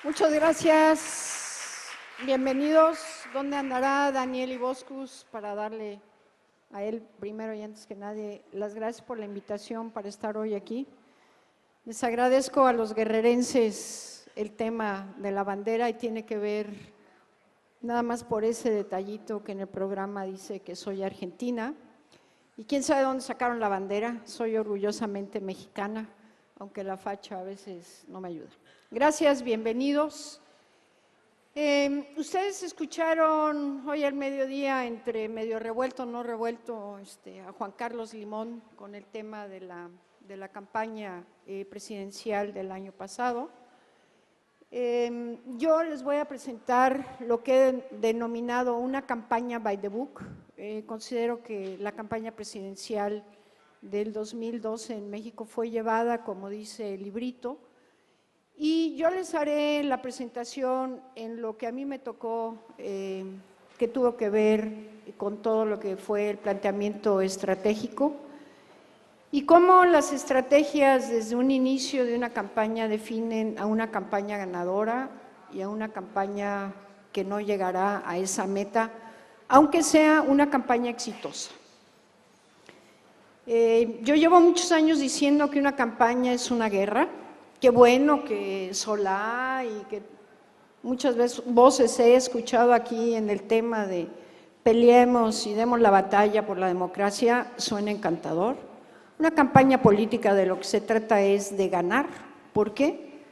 Muchas gracias. Bienvenidos. ¿Dónde andará Daniel Iboscus para darle a él primero y antes que nadie las gracias por la invitación para estar hoy aquí? Les agradezco a los guerrerenses el tema de la bandera y tiene que ver nada más por ese detallito que en el programa dice que soy argentina. Y quién sabe dónde sacaron la bandera, soy orgullosamente mexicana, aunque la facha a veces no me ayuda. Gracias, bienvenidos. Ustedes escucharon hoy al mediodía, entre medio revuelto, no revuelto, a Juan Carlos Limón con el tema de la campaña presidencial del año pasado. Yo les voy a presentar lo que he denominado una campaña by the book. Considero que la campaña presidencial del 2012 en México fue llevada, como dice el librito, y yo les haré la presentación en lo que a mí me tocó, que tuvo que ver con todo lo que fue el planteamiento estratégico y cómo las estrategias desde un inicio de una campaña definen a una campaña ganadora y a una campaña que no llegará a esa meta, aunque sea una campaña exitosa. Yo llevo muchos años diciendo que una campaña es una guerra. Qué bueno que Solá y que muchas veces voces he escuchado aquí en el tema de peleemos y demos la batalla por la democracia, suena encantador. Una campaña política de lo que se trata es de ganar. ¿Por qué?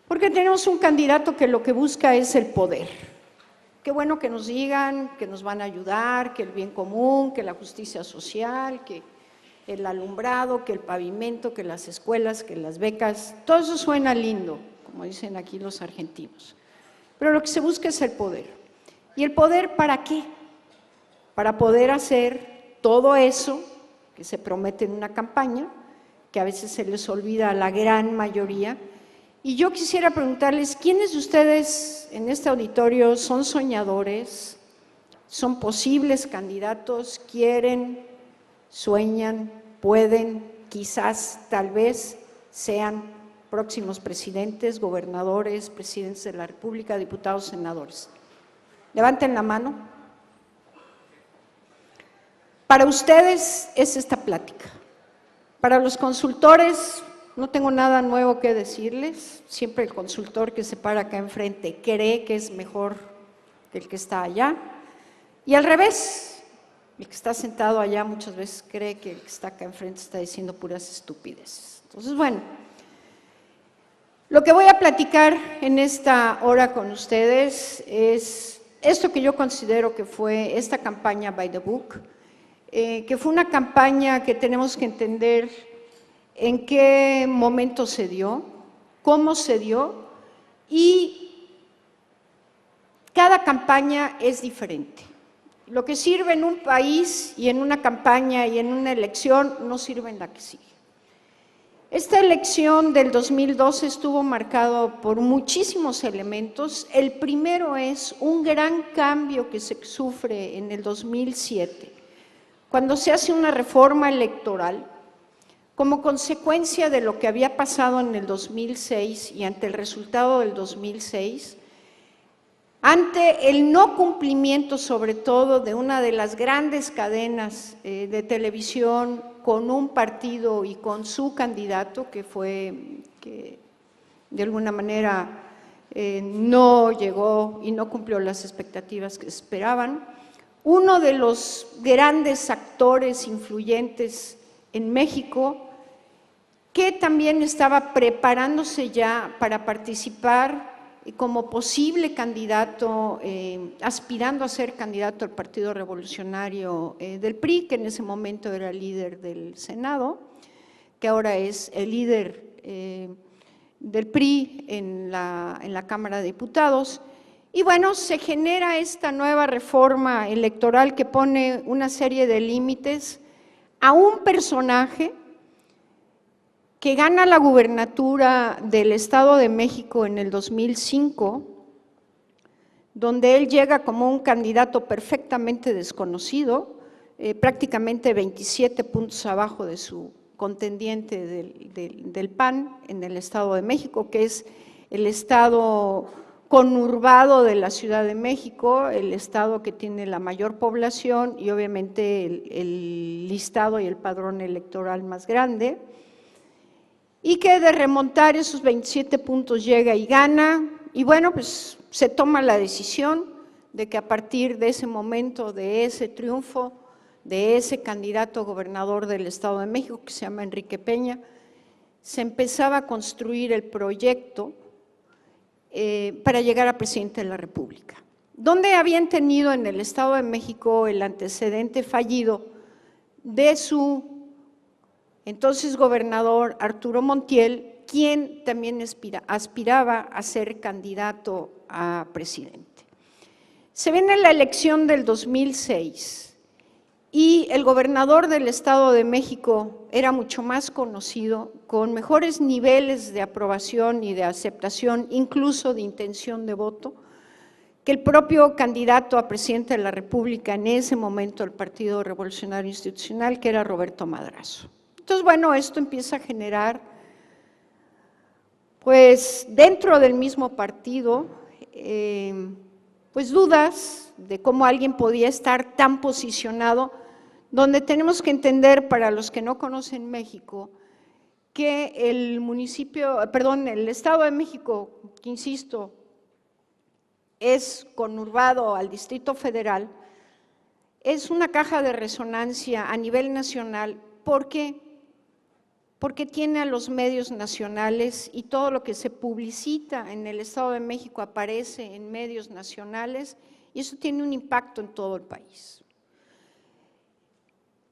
Porque tenemos un candidato que lo que busca es el poder. Qué bueno que nos digan que nos van a ayudar, que el bien común, que la justicia social, que el alumbrado, que el pavimento, que las escuelas, que las becas, todo eso suena lindo, como dicen aquí los argentinos. Pero lo que se busca es el poder. ¿Y el poder para qué? Para poder hacer todo eso que se promete en una campaña, que a veces se les olvida a la gran mayoría. Y yo quisiera preguntarles, ¿quiénes de ustedes en este auditorio son soñadores, son posibles candidatos, quieren, sueñan, pueden, quizás, tal vez, sean próximos presidentes, gobernadores, presidentes de la República, diputados, senadores? Levanten la mano. Para ustedes es esta plática. Para los consultores, no tengo nada nuevo que decirles. Siempre el consultor que se para acá enfrente cree que es mejor que el que está allá. Y al revés. El que está sentado allá muchas veces cree que el que está acá enfrente está diciendo puras estupideces. Entonces, bueno, lo que voy a platicar en esta hora con ustedes es esto que yo considero que fue esta campaña by the book, que fue una campaña que tenemos que entender en qué momento se dio, cómo se dio, y cada campaña es diferente. Lo que sirve en un país y en una campaña y en una elección no sirve en la que sigue. Esta elección del 2012 estuvo marcado por muchísimos elementos. El primero es un gran cambio que se sufre en el 2007, cuando se hace una reforma electoral como consecuencia de lo que había pasado en el 2006 y ante el resultado del 2006, ante el no cumplimiento, sobre todo, de una de las grandes cadenas de televisión con un partido y con su candidato, que de alguna manera no llegó y no cumplió las expectativas que esperaban. Uno de los grandes actores influyentes en México, que también estaba preparándose ya para participar como posible candidato, aspirando a ser candidato al Partido Revolucionario del PRI, que en ese momento era el líder del Senado, que ahora es el líder del PRI en la Cámara de Diputados. Y bueno, se genera esta nueva reforma electoral que pone una serie de límites a un personaje que gana la gubernatura del Estado de México en el 2005, donde él llega como un candidato perfectamente desconocido, prácticamente 27 puntos abajo de su contendiente del PAN en el Estado de México, que es el estado conurbado de la Ciudad de México, el estado que tiene la mayor población y obviamente el listado y el padrón electoral más grande, y que de remontar esos 27 puntos llega y gana, y bueno, pues se toma la decisión de que a partir de ese momento, de ese triunfo, de ese candidato gobernador del Estado de México, que se llama Enrique Peña, se empezaba a construir el proyecto para llegar a presidente de la República. ¿Dónde habían tenido en el Estado de México el antecedente fallido de su entonces gobernador Arturo Montiel, quien también aspiraba a ser candidato a presidente? Se viene la elección del 2006 y el gobernador del Estado de México era mucho más conocido, con mejores niveles de aprobación y de aceptación, incluso de intención de voto, que el propio candidato a presidente de la República en ese momento del Partido Revolucionario Institucional, que era Roberto Madrazo. Entonces, bueno, esto empieza a generar, pues, dentro del mismo partido, pues dudas de cómo alguien podía estar tan posicionado, donde tenemos que entender, para los que no conocen México, que el el Estado de México, que insisto, es conurbado al Distrito Federal, es una caja de resonancia a nivel nacional, porque tiene a los medios nacionales y todo lo que se publicita en el Estado de México aparece en medios nacionales y eso tiene un impacto en todo el país.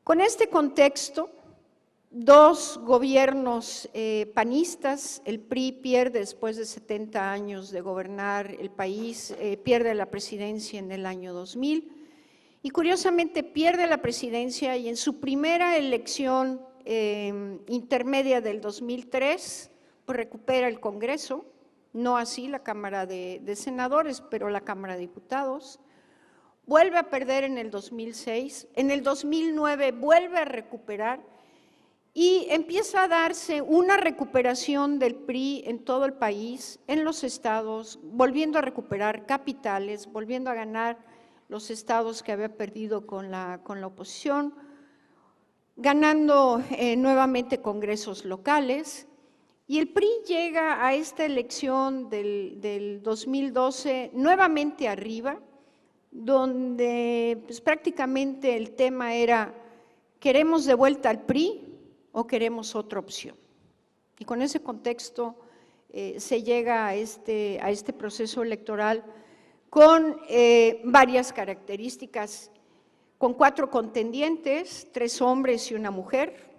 Con este contexto, dos gobiernos panistas, el PRI pierde después de 70 años de gobernar el país, pierde la presidencia en el año 2000 y curiosamente pierde la presidencia y en su primera elección intermedia del 2003, pues recupera el Congreso, no así la Cámara de Senadores, pero la Cámara de Diputados. Vuelve a perder en el 2006, en el 2009 vuelve a recuperar y empieza a darse una recuperación del PRI en todo el país, en los estados, volviendo a recuperar capitales, volviendo a ganar los estados que había perdido con la oposición, ganando nuevamente congresos locales, y el PRI llega a esta elección del 2012 nuevamente arriba, donde pues, prácticamente el tema era, ¿queremos de vuelta al PRI o queremos otra opción? Y con ese contexto se llega a este proceso electoral con varias características, con 4 contendientes, 3 hombres y una mujer,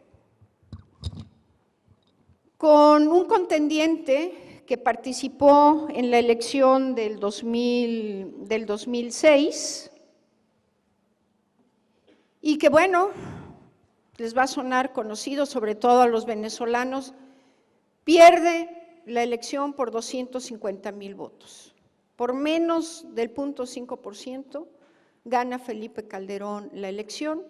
con un contendiente que participó en la elección del 2006 y que, bueno, les va a sonar conocido, sobre todo a los venezolanos, pierde la elección por 250,000 votos, por menos del 0.5%. Gana Felipe Calderón la elección,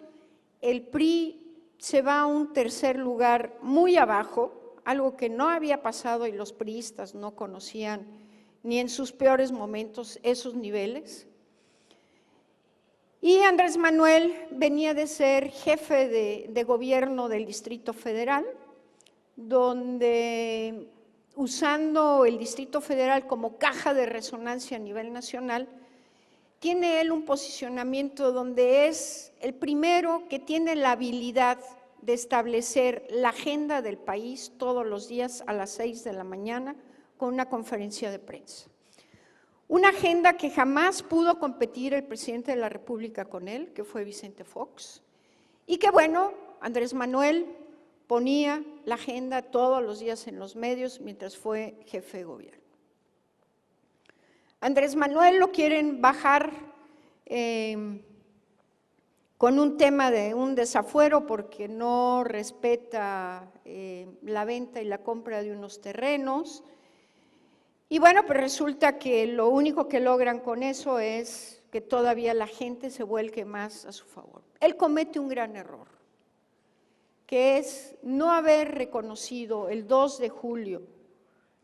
el PRI se va a un tercer lugar muy abajo, algo que no había pasado y los priistas no conocían ni en sus peores momentos esos niveles. Y Andrés Manuel venía de ser jefe de gobierno del Distrito Federal, donde usando el Distrito Federal como caja de resonancia a nivel nacional, tiene él un posicionamiento donde es el primero que tiene la habilidad de establecer la agenda del país todos los días a las 6 de la mañana con una conferencia de prensa. Una agenda que jamás pudo competir el presidente de la República con él, que fue Vicente Fox, y que bueno, Andrés Manuel ponía la agenda todos los días en los medios mientras fue jefe de gobierno. Andrés Manuel lo quieren bajar con un tema de un desafuero porque no respeta la venta y la compra de unos terrenos. Y bueno, pues resulta que lo único que logran con eso es que todavía la gente se vuelque más a su favor. Él comete un gran error, que es no haber reconocido el 2 de julio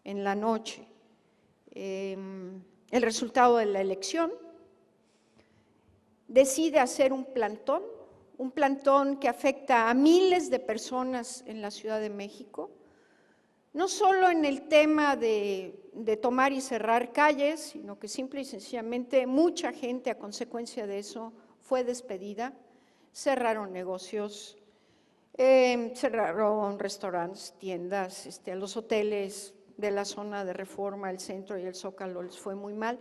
en la noche el resultado de la elección, decide hacer un plantón que afecta a miles de personas en la Ciudad de México, no solo en el tema de tomar y cerrar calles, sino que simple y sencillamente mucha gente a consecuencia de eso fue despedida, cerraron negocios, cerraron restaurantes, tiendas, a los hoteles de la zona de Reforma, el Centro y el Zócalo les fue muy mal,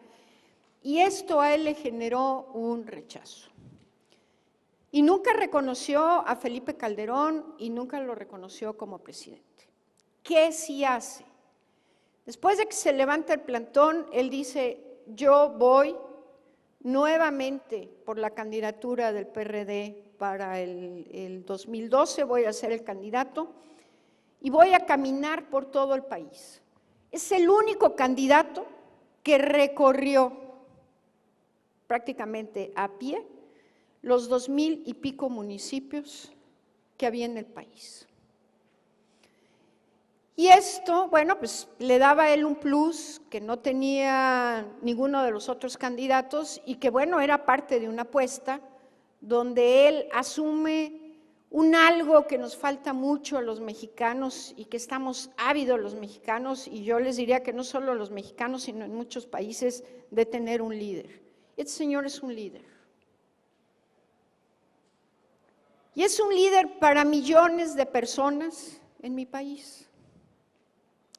y esto a él le generó un rechazo. Y nunca reconoció a Felipe Calderón y nunca lo reconoció como presidente. ¿Qué sí hace? Después de que se levanta el plantón, él dice, yo voy nuevamente por la candidatura del PRD para el 2012, voy a ser el candidato y voy a caminar por todo el país. Es el único candidato que recorrió prácticamente a pie los 2,000 y pico municipios que había en el país. Y esto, bueno, pues le daba a él un plus que no tenía ninguno de los otros candidatos y que, bueno, era parte de una apuesta donde él asume un algo que nos falta mucho a los mexicanos y que estamos ávidos los mexicanos, y yo les diría que no solo los mexicanos, sino en muchos países, de tener un líder. Este señor es un líder. Y es un líder para millones de personas en mi país.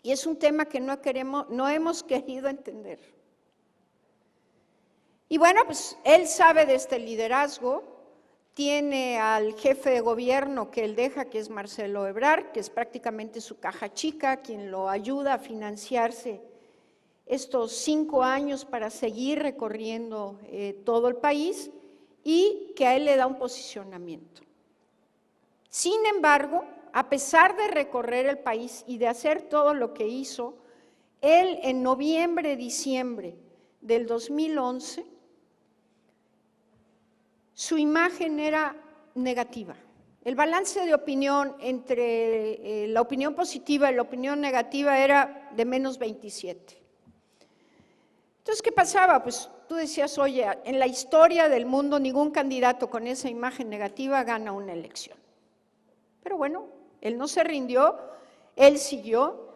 Y es un tema que no hemos querido entender. Y bueno, pues él sabe de este liderazgo, tiene al jefe de gobierno que él deja, que es Marcelo Ebrard, que es prácticamente su caja chica, quien lo ayuda a financiarse estos 5 años para seguir recorriendo todo el país y que a él le da un posicionamiento. Sin embargo, a pesar de recorrer el país y de hacer todo lo que hizo, él en noviembre, diciembre del 2011, su imagen era negativa. El balance de opinión entre la opinión positiva y la opinión negativa era de menos 27. Entonces, ¿qué pasaba? Pues tú decías, oye, en la historia del mundo ningún candidato con esa imagen negativa gana una elección. Pero bueno, él no se rindió, él siguió,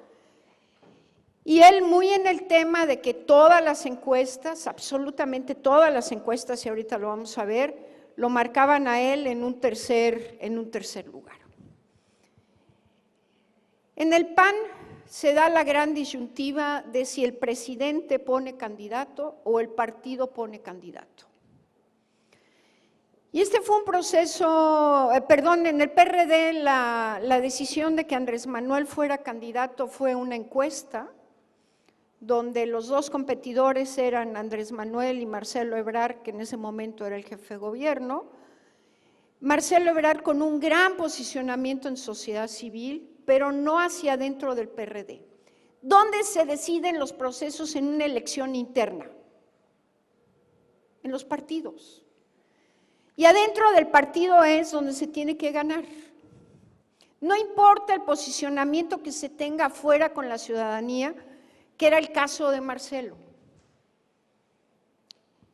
y él muy en el tema de que todas las encuestas, absolutamente todas las encuestas, y ahorita lo vamos a ver, lo marcaban a él en un tercer lugar. En el PAN se da la gran disyuntiva de si el presidente pone candidato o el partido pone candidato. Y este fue un proceso, en el PRD la decisión de que Andrés Manuel fuera candidato fue una encuesta donde los dos competidores eran Andrés Manuel y Marcelo Ebrard, que en ese momento era el jefe de gobierno. Marcelo Ebrard con un gran posicionamiento en sociedad civil, pero no hacia adentro del PRD. ¿Dónde se deciden los procesos en una elección interna? En los partidos. Y adentro del partido es donde se tiene que ganar. No importa el posicionamiento que se tenga afuera con la ciudadanía, que era el caso de Marcelo.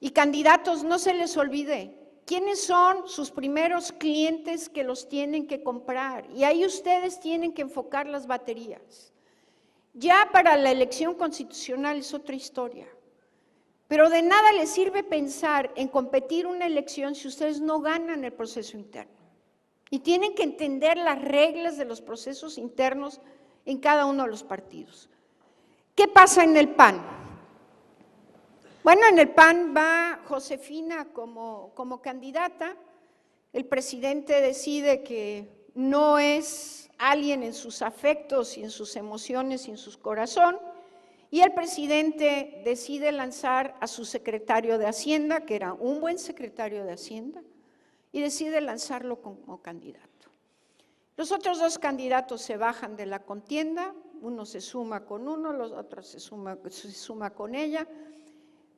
Y candidatos, no se les olvide, ¿quiénes son sus primeros clientes que los tienen que comprar? Y ahí ustedes tienen que enfocar las baterías. Ya para la elección constitucional es otra historia. Pero de nada les sirve pensar en competir una elección si ustedes no ganan el proceso interno. Y tienen que entender las reglas de los procesos internos en cada uno de los partidos. ¿Qué pasa en el PAN? Bueno, en el PAN va Josefina como candidata. El presidente decide que no es alguien en sus afectos y en sus emociones y en su corazón. Y el presidente decide lanzar a su secretario de Hacienda, que era un buen secretario de Hacienda, y decide lanzarlo como candidato. Los otros dos candidatos se bajan de la contienda, uno se suma con uno, los otros se suma con ella.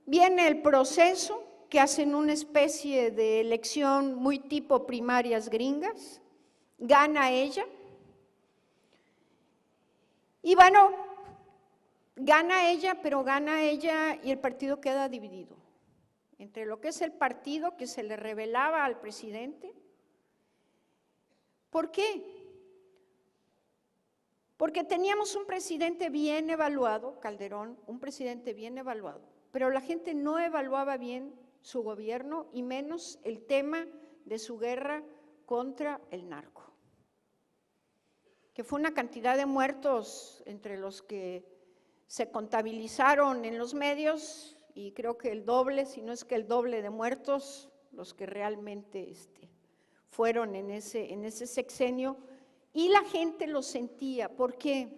Viene el proceso, que hacen una especie de elección muy tipo primarias gringas, gana ella, y bueno, Gana ella, pero gana ella y el partido queda dividido entre lo que es el partido que se le rebelaba al presidente. ¿Por qué? Porque teníamos un presidente bien evaluado, Calderón, un presidente bien evaluado, pero la gente no evaluaba bien su gobierno y menos el tema de su guerra contra el narco, que fue una cantidad de muertos entre los que se contabilizaron en los medios y creo que el doble, si no es que el doble de muertos, los que realmente fueron en ese sexenio, y la gente lo sentía. ¿Por qué?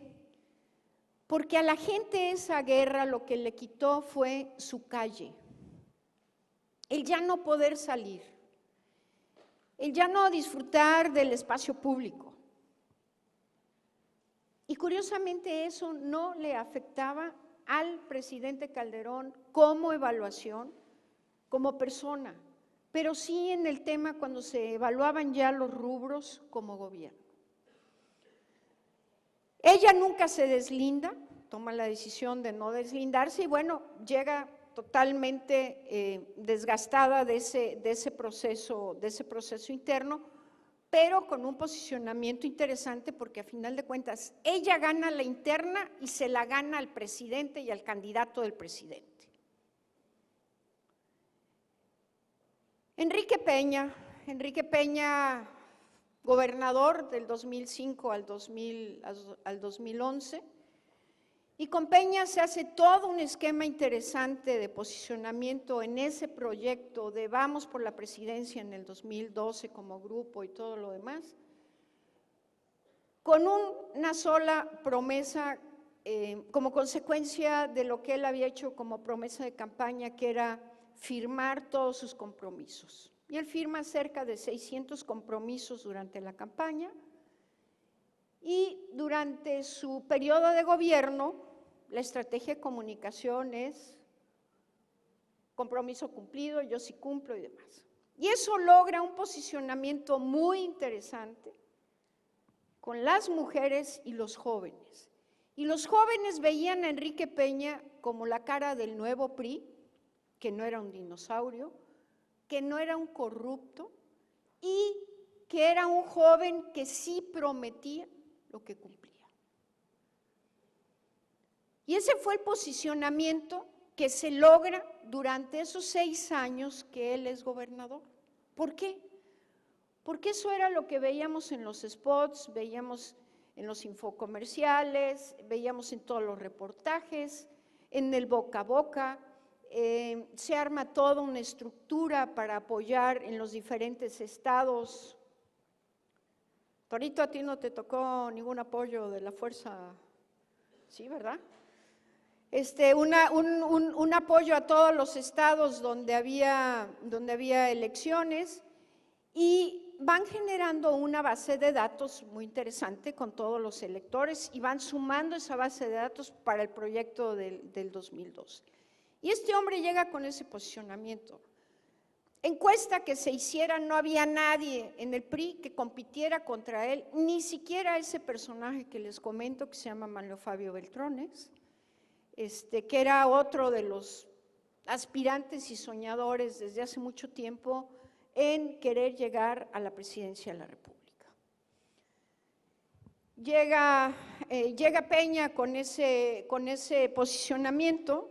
Porque a la gente esa guerra lo que le quitó fue su calle, el ya no poder salir, el ya no disfrutar del espacio público. Y curiosamente eso no le afectaba al presidente Calderón como evaluación, como persona, pero sí en el tema cuando se evaluaban ya los rubros como gobierno. Ella nunca se deslinda, toma la decisión de no deslindarse y bueno, llega totalmente desgastada de ese proceso interno, pero con un posicionamiento interesante porque a final de cuentas ella gana la interna y se la gana al presidente y al candidato del presidente. Enrique Peña, gobernador del 2005 al 2011, y con Peña se hace todo un esquema interesante de posicionamiento en ese proyecto de vamos por la presidencia en el 2012 como grupo y todo lo demás, con una sola promesa como consecuencia de lo que él había hecho como promesa de campaña, que era firmar todos sus compromisos. Y él firma cerca de 600 compromisos durante la campaña y durante su periodo de gobierno la estrategia de comunicación es compromiso cumplido, yo sí cumplo y demás. Y eso logra un posicionamiento muy interesante con las mujeres y los jóvenes. Y los jóvenes veían a Enrique Peña como la cara del nuevo PRI, que no era un dinosaurio, que no era un corrupto y que era un joven que sí prometía lo que cumplía. Y ese fue el posicionamiento que se logra durante esos 6 años que él es gobernador. ¿Por qué? Porque eso era lo que veíamos en los spots, veíamos en los infocomerciales, veíamos en todos los reportajes, en el boca a boca. Se arma toda una estructura para apoyar en los diferentes estados. Torito, a ti no te tocó ningún apoyo de la fuerza, sí, ¿verdad? Un apoyo a todos los estados donde había elecciones y van generando una base de datos muy interesante con todos los electores y van sumando esa base de datos para el proyecto del 2012. Y este hombre llega con ese posicionamiento. Encuesta que se hiciera, no había nadie en el PRI que compitiera contra él, ni siquiera ese personaje que les comento que se llama Manlio Fabio Beltrones, que era otro de los aspirantes y soñadores desde hace mucho tiempo en querer llegar a la presidencia de la República. Llega Peña con ese posicionamiento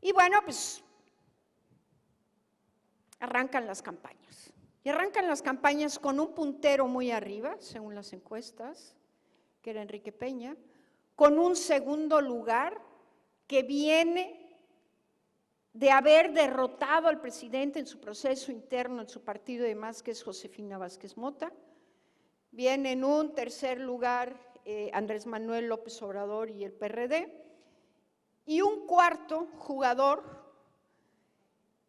y bueno, pues arrancan las campañas. Y arrancan las campañas con un puntero muy arriba, según las encuestas, que era Enrique Peña, con un segundo lugar que viene de haber derrotado al presidente en su proceso interno, en su partido y demás, que es Josefina Vázquez Mota. Viene en un tercer lugar Andrés Manuel López Obrador y el PRD. Y un cuarto jugador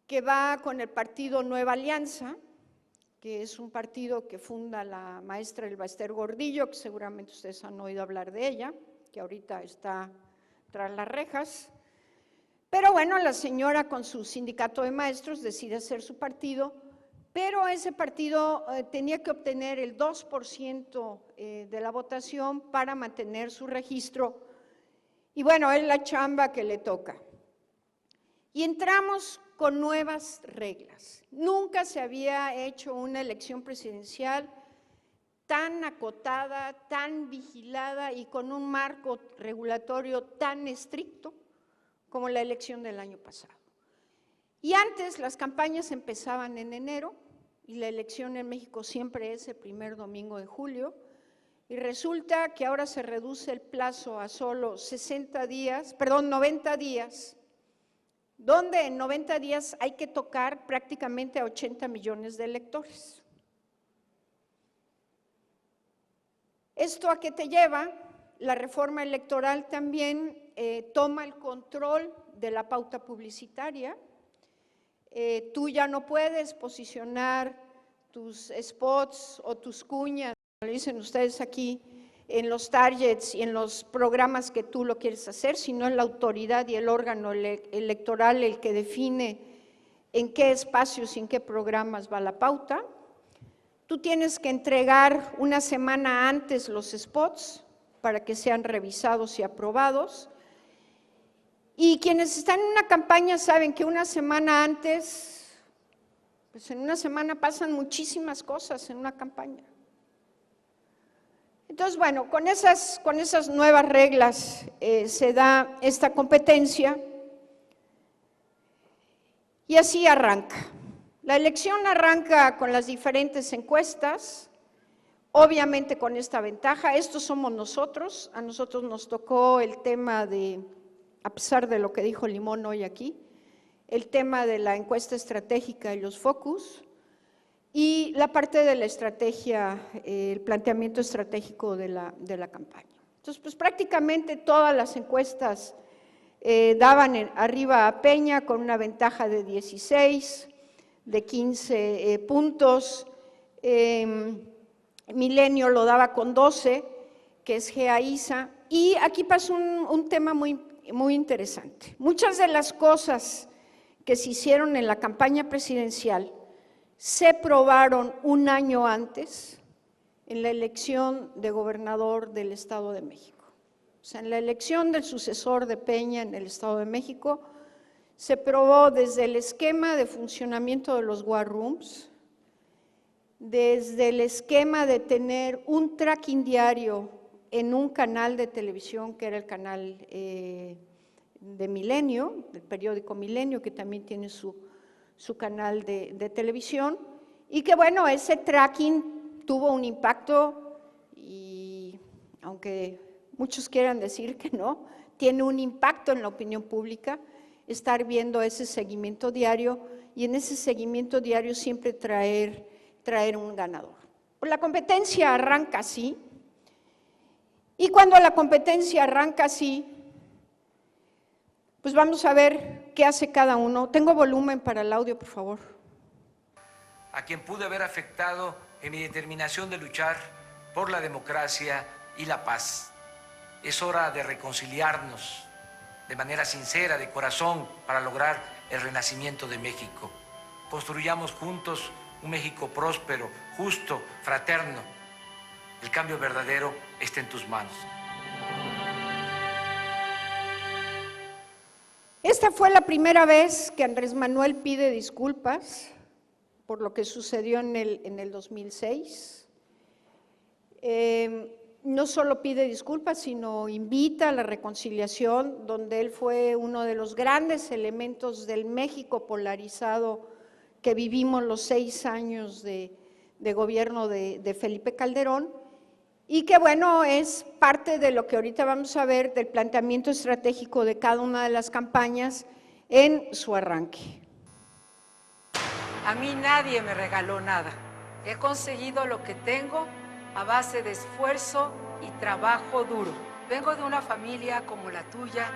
que va con el partido Nueva Alianza, que es un partido que funda la maestra Elba Ester Gordillo, que seguramente ustedes han oído hablar de ella, que ahorita está tras las rejas. Pero bueno, la señora con su sindicato de maestros decide hacer su partido, pero ese partido tenía que obtener el 2% de la votación para mantener su registro Y bueno, es la chamba que le toca. Y entramos con nuevas reglas. Nunca se había hecho una elección presidencial tan acotada, tan vigilada y con un marco regulatorio tan estricto como la elección del año pasado. Y antes las campañas empezaban en enero y la elección en México siempre es el primer domingo de julio, y resulta que ahora se reduce el plazo a solo 90 días, donde en 90 días hay que tocar prácticamente a 80 millones de electores. ¿Esto a qué te lleva? La reforma electoral también toma el control de la pauta publicitaria. Tú ya no puedes posicionar tus spots o tus cuñas, como le dicen ustedes aquí, en los targets y en los programas que tú lo quieres hacer, sino es la autoridad y el órgano electoral el que define en qué espacios y en qué programas va la pauta. Tú tienes que entregar una semana antes los spots para que sean revisados y aprobados. Y quienes están en una campaña saben que una semana antes, pues en una semana pasan muchísimas cosas en una campaña. Entonces, bueno, con esas nuevas reglas se da esta competencia y así arranca. La elección arranca con las diferentes encuestas, obviamente con esta ventaja. Estos somos nosotros, a nosotros nos tocó el tema de, a pesar de lo que dijo Limón hoy aquí, el tema de la encuesta estratégica y los focus, y la parte de la estrategia, el planteamiento estratégico de la campaña. Entonces, pues prácticamente todas las encuestas daban arriba a Peña con una ventaja de 16, de 15 puntos, Milenio lo daba con 12, que es GEA-ISA, y aquí pasó un tema muy interesante. Muchas de las cosas que se hicieron en la campaña presidencial se probaron un año antes en la elección de gobernador del Estado de México. O sea, en la elección del sucesor de Peña en el Estado de México se probó desde el esquema de funcionamiento de los war rooms, desde el esquema de tener un tracking diario en un canal de televisión que era el canal de Milenio, del periódico Milenio, que también tiene su canal de televisión, y que bueno, ese tracking tuvo un impacto y aunque muchos quieran decir que no, tiene un impacto en la opinión pública estar viendo ese seguimiento diario y en ese seguimiento diario siempre traer un ganador. La competencia arranca así y cuando la competencia arranca así, pues vamos a ver qué hace cada uno. Tengo volumen para el audio, por favor. A quien pude haber afectado en mi determinación de luchar por la democracia y la paz. Es hora de reconciliarnos de manera sincera, de corazón, para lograr el renacimiento de México. Construyamos juntos un México próspero, justo, fraterno. El cambio verdadero está en tus manos. Esta fue la primera vez que Andrés Manuel pide disculpas por lo que sucedió en el 2006. No solo pide disculpas, sino invita a la reconciliación, donde él fue uno de los grandes elementos del México polarizado que vivimos los 6 años de gobierno de Felipe Calderón, y que bueno, es parte de lo que ahorita vamos a ver del planteamiento estratégico de cada una de las campañas en su arranque. A mí nadie me regaló nada. He conseguido lo que tengo a base de esfuerzo y trabajo duro. Vengo de una familia como la tuya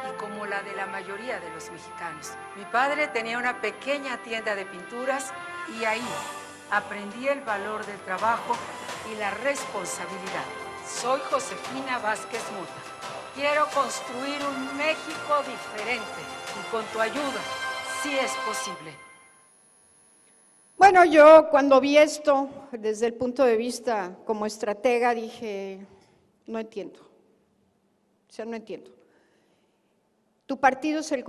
y como la de la mayoría de los mexicanos. Mi padre tenía una pequeña tienda de pinturas y ahí aprendí el valor del trabajo y la responsabilidad. Soy Josefina Vázquez Mota. Quiero construir un México diferente y con tu ayuda, sí es posible. Bueno, yo cuando vi esto desde el punto de vista como estratega dije, no entiendo, o sea, no entiendo. Tu partido es el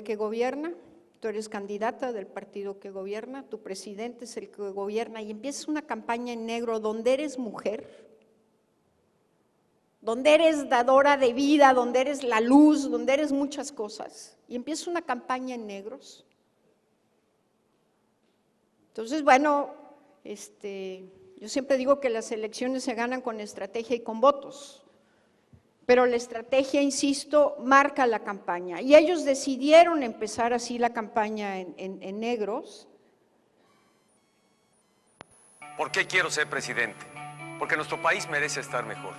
que gobierna, tú eres candidata del partido que gobierna, tu presidente es el que gobierna y empiezas una campaña en negro donde eres mujer, donde eres dadora de vida, donde eres la luz, donde eres muchas cosas, y empiezas una campaña en negros. Entonces, bueno, yo siempre digo que las elecciones se ganan con estrategia y con votos, pero la estrategia, insisto, marca la campaña, y ellos decidieron empezar así la campaña en negros. ¿Por qué quiero ser presidente? Porque nuestro país merece estar mejor,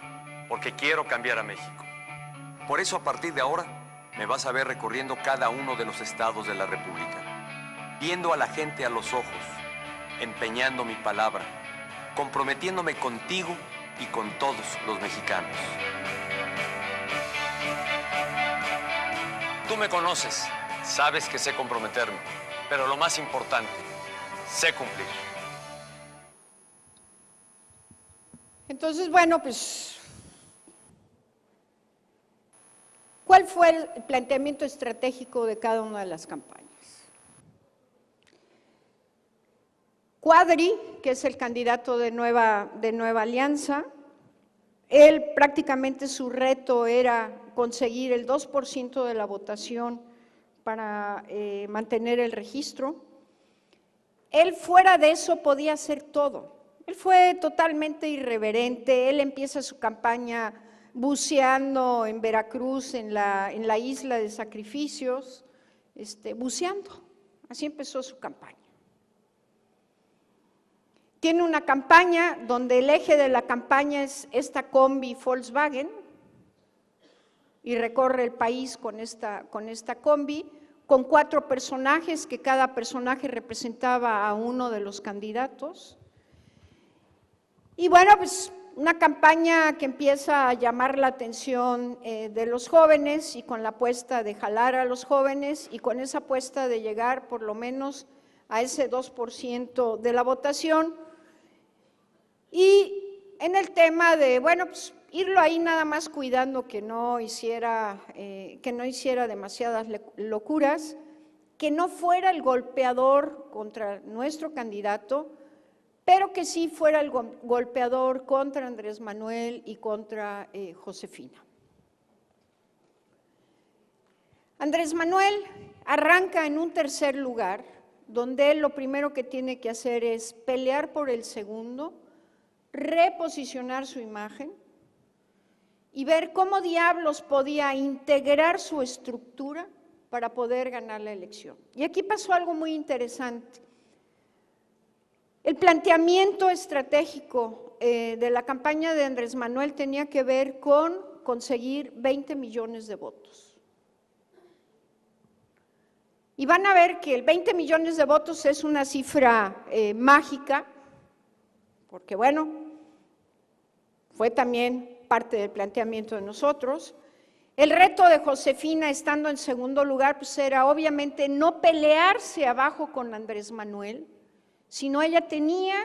porque quiero cambiar a México. Por eso, a partir de ahora, me vas a ver recorriendo cada uno de los estados de la República, viendo a la gente a los ojos, empeñando mi palabra, comprometiéndome contigo y con todos los mexicanos. Tú me conoces, sabes que sé comprometerme, pero lo más importante, sé cumplir. Entonces, bueno, pues, ¿cuál fue el planteamiento estratégico de cada una de las campañas? Cuadri, que es el candidato de Nueva Alianza, él prácticamente su reto era conseguir el 2% de la votación para mantener el registro. Él fuera de eso podía hacer todo. Él fue totalmente irreverente, él empieza su campaña buceando en Veracruz, en la isla de Sacrificios, buceando, así empezó su campaña. Tiene una campaña donde el eje de la campaña es esta combi Volkswagen y recorre el país con esta combi, con 4 personajes, que cada personaje representaba a uno de los candidatos. Y bueno, pues una campaña que empieza a llamar la atención de los jóvenes, y con la apuesta de jalar a los jóvenes, y con esa apuesta de llegar por lo menos a ese 2% de la votación. Y en el tema de, bueno, pues irlo ahí nada más cuidando que no hiciera demasiadas locuras, que no fuera el golpeador contra nuestro candidato, pero que sí fuera el golpeador contra Andrés Manuel y contra Josefina. Andrés Manuel arranca en un tercer lugar, donde él lo primero que tiene que hacer es pelear por el segundo, reposicionar su imagen y ver cómo diablos podía integrar su estructura para poder ganar la elección. Y aquí pasó algo muy interesante. El planteamiento estratégico de la campaña de Andrés Manuel tenía que ver con conseguir 20 millones de votos. Y van a ver que el 20 millones de votos es una cifra mágica, porque bueno, fue también parte del planteamiento de nosotros. El reto de Josefina, estando en segundo lugar, pues era obviamente no pelearse abajo con Andrés Manuel, sino ella tenía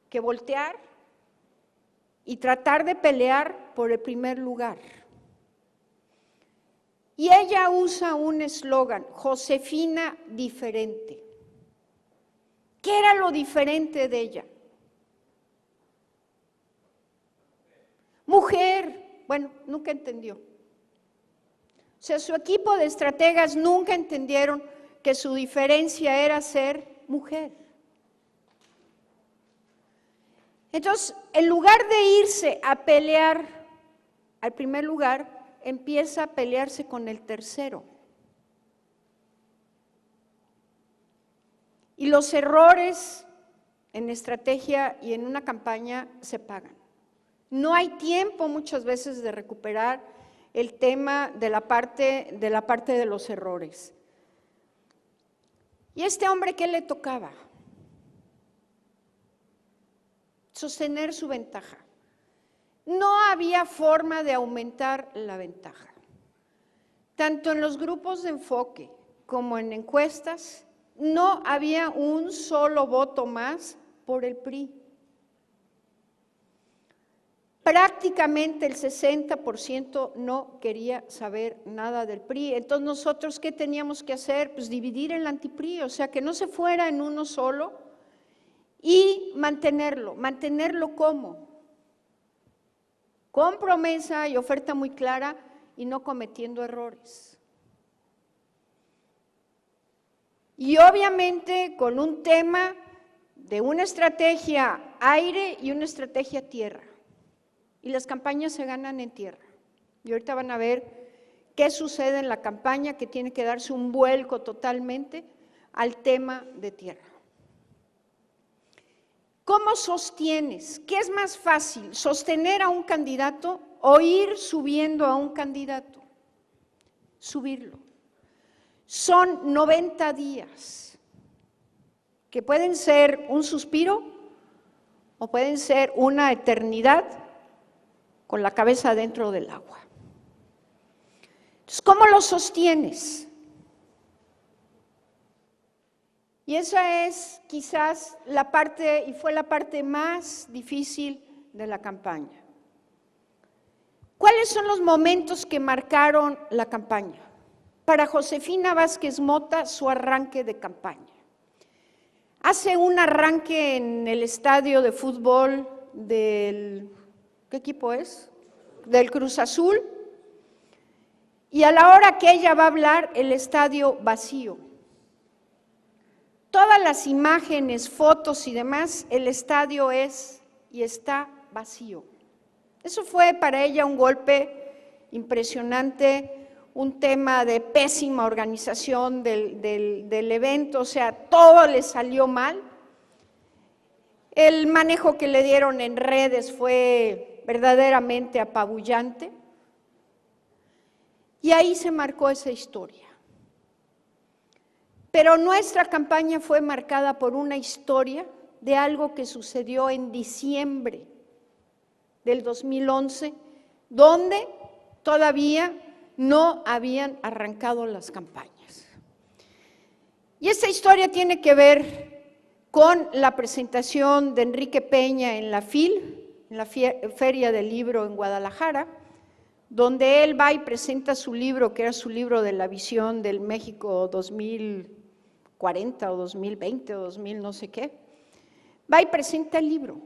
que voltear y tratar de pelear por el primer lugar. Y ella usa un eslogan, Josefina diferente. ¿Qué era lo diferente de ella? Mujer, bueno, nunca entendió. O sea, su equipo de estrategas nunca entendieron que su diferencia era ser mujer. Entonces, en lugar de irse a pelear al primer lugar, empieza a pelearse con el tercero. Y los errores en estrategia y en una campaña se pagan. No hay tiempo muchas veces de recuperar el tema de la parte de los errores. ¿Y a este hombre qué le tocaba? Sostener su ventaja. No había forma de aumentar la ventaja. Tanto en los grupos de enfoque como en encuestas, no había un solo voto más por el PRI. prácticamente el 60% no quería saber nada del PRI. Entonces nosotros, ¿qué teníamos que hacer? Pues dividir el anti-PRI, o sea, que no se fuera en uno solo y mantenerlo. ¿Mantenerlo cómo? Con promesa y oferta muy clara y no cometiendo errores. Y obviamente con un tema de una estrategia aire y una estrategia tierra. Y las campañas se ganan en tierra. Y ahorita van a ver qué sucede en la campaña, que tiene que darse un vuelco totalmente al tema de tierra. ¿Cómo sostienes? ¿Qué es más fácil, sostener a un candidato o ir subiendo a un candidato? Subirlo. Son 90 días, que pueden ser un suspiro o pueden ser una eternidad con la cabeza dentro del agua. Entonces, ¿cómo lo sostienes? Y esa es quizás la parte, y fue la parte más difícil de la campaña. ¿Cuáles son los momentos que marcaron la campaña? Para Josefina Vázquez Mota, su arranque de campaña. Hace un arranque en el estadio de fútbol del, ¿qué equipo es? Del Cruz Azul, y a la hora que ella va a hablar, el estadio vacío. Todas las imágenes, fotos y demás, el estadio es y está vacío. Eso fue para ella un golpe impresionante, un tema de pésima organización del evento, o sea, todo le salió mal. El manejo que le dieron en redes fue verdaderamente apabullante. Y ahí se marcó esa historia. Pero nuestra campaña fue marcada por una historia de algo que sucedió en diciembre del 2011, donde todavía no habían arrancado las campañas. Y esta historia tiene que ver con la presentación de Enrique Peña en la FIL, en la Feria del Libro en Guadalajara, donde él va y presenta su libro, que era su libro de la visión del México 2040 o 2020 o 2000 no sé qué, va y presenta el libro.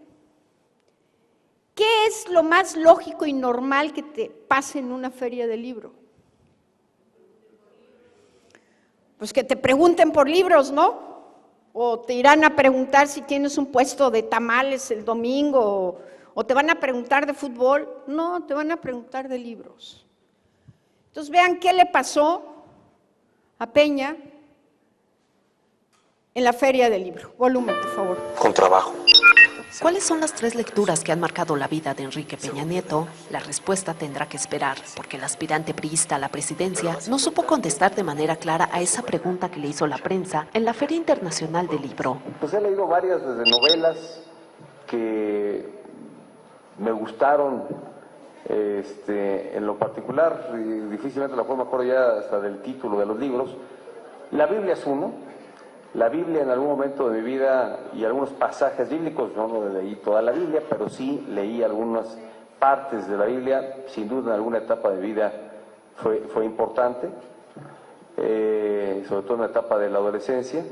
¿Qué es lo más lógico y normal que te pase en una feria de libro? Pues que te pregunten por libros, ¿no? O te irán a preguntar si tienes un puesto de tamales el domingo, o te van a preguntar de fútbol. No, te van a preguntar de libros. Entonces vean qué le pasó a Peña en la Feria del Libro. Volumen, por favor. Con trabajo. ¿Cuáles son las 3 lecturas que han marcado la vida de Enrique Peña Nieto? La respuesta tendrá que esperar, porque el aspirante priista a la presidencia no supo contestar de manera clara a esa pregunta que le hizo la prensa en la Feria Internacional del Libro. Pues he leído varias desde novelas que me gustaron en lo particular, y difícilmente la puedo me acuerdo ya hasta del título de los libros. La Biblia es uno. La Biblia en algún momento de mi vida y algunos pasajes bíblicos, yo no leí toda la Biblia, pero sí leí algunas partes de la Biblia, sin duda en alguna etapa de vida fue importante, sobre todo en la etapa de la adolescencia.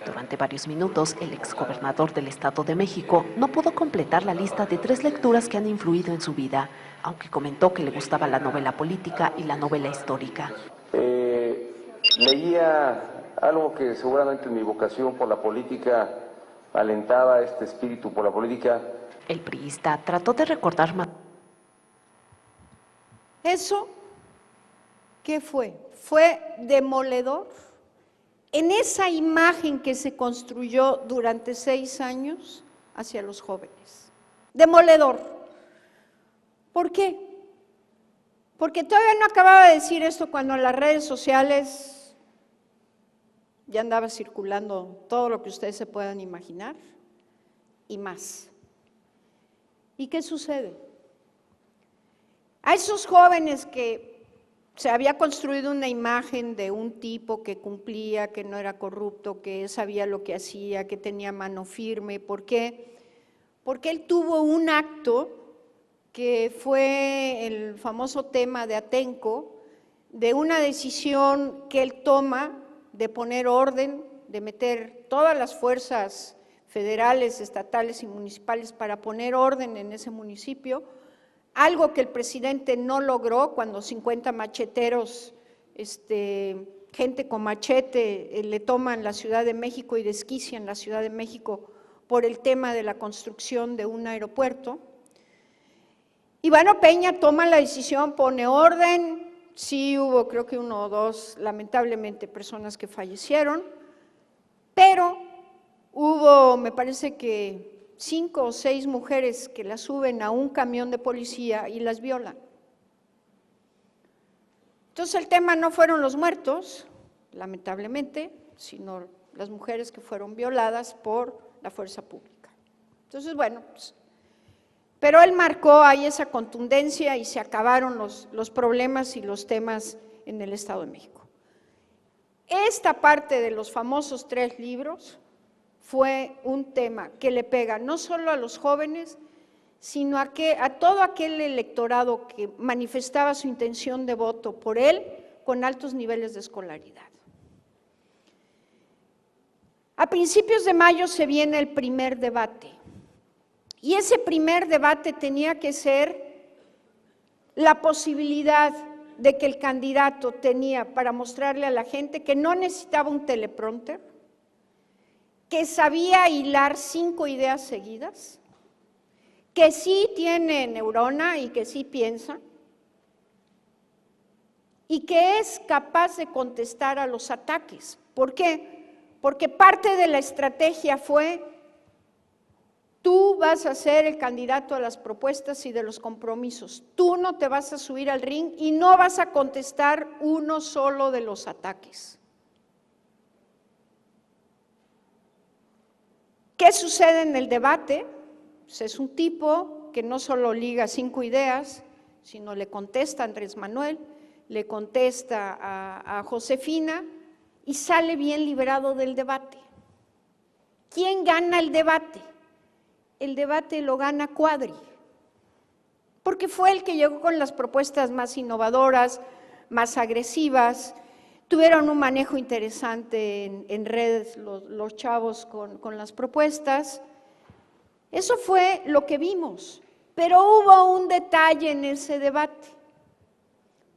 Durante varios minutos, el exgobernador del Estado de México no pudo completar la lista de 3 lecturas que han influido en su vida, aunque comentó que le gustaba la novela política y la novela histórica. Leía algo que seguramente mi vocación por la política alentaba, este espíritu por la política. El priista trató de recordar más. ¿Eso qué fue? Fue demoledor. En esa imagen que se construyó durante 6 años hacia los jóvenes. Demoledor. ¿Por qué? Porque todavía no acababa de decir esto cuando en las redes sociales ya andaba circulando todo lo que ustedes se puedan imaginar y más. ¿Y qué sucede? A esos jóvenes que se había construido una imagen de un tipo que cumplía, que no era corrupto, que sabía lo que hacía, que tenía mano firme. ¿Por qué? Porque él tuvo un acto que fue el famoso tema de Atenco, de una decisión que él toma de poner orden, de meter todas las fuerzas federales, estatales y municipales para poner orden en ese municipio, algo que el presidente no logró cuando 50 macheteros, gente con machete, le toman la Ciudad de México y desquician la Ciudad de México por el tema de la construcción de un aeropuerto. Y bueno, Peña toma la decisión, pone orden, sí hubo creo que 1 o 2, lamentablemente, personas que fallecieron, pero hubo, me parece que 5 o 6 mujeres que las suben a un camión de policía y las violan. Entonces el tema no fueron los muertos, lamentablemente, sino las mujeres que fueron violadas por la fuerza pública. Entonces, bueno, pues, pero él marcó ahí esa contundencia y se acabaron los problemas y los temas en el Estado de México. Esta parte de los famosos 3 libros fue un tema que le pega no solo a los jóvenes, sino a todo aquel electorado que manifestaba su intención de voto por él con altos niveles de escolaridad. A principios de mayo se viene el primer debate, y ese primer debate tenía que ser la posibilidad de que el candidato tenía para mostrarle a la gente que no necesitaba un teleprompter, que sabía hilar 5 ideas seguidas, que sí tiene neurona y que sí piensa, y que es capaz de contestar a los ataques. ¿Por qué? Porque parte de la estrategia fue: tú vas a ser el candidato a las propuestas y de los compromisos, tú no te vas a subir al ring y no vas a contestar uno solo de los ataques. ¿Qué sucede en el debate? Pues es un tipo que no solo liga 5 ideas, sino le contesta a Andrés Manuel, le contesta a Josefina y sale bien librado del debate. ¿Quién gana el debate? El debate lo gana Cuadri, porque fue el que llegó con las propuestas más innovadoras, más agresivas, tuvieron un manejo interesante en redes los chavos con las propuestas. Eso fue lo que vimos, pero hubo un detalle en ese debate.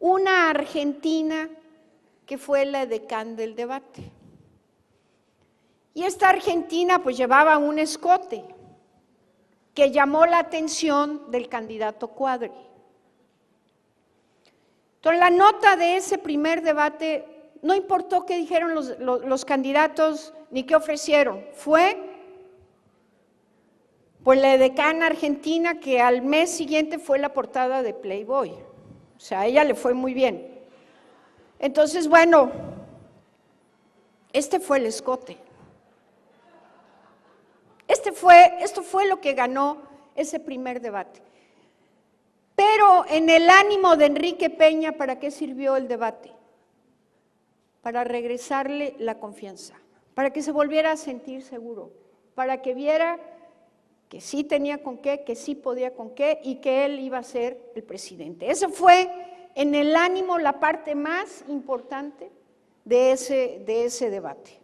Una argentina que fue la edecán del debate. Y esta argentina pues llevaba un escote que llamó la atención del candidato Cuadri. Entonces, la nota de ese primer debate, no importó qué dijeron los candidatos ni qué ofrecieron, fue pues la edecán argentina, que al mes siguiente fue la portada de Playboy. O sea, a ella le fue muy bien. Entonces, bueno, este fue el escote. Esto fue lo que ganó ese primer debate. Pero en el ánimo de Enrique Peña, ¿para qué sirvió el debate? Para regresarle la confianza, para que se volviera a sentir seguro, para que viera que sí tenía con qué, que sí podía con qué y que él iba a ser el presidente. Ese fue en el ánimo la parte más importante de ese debate.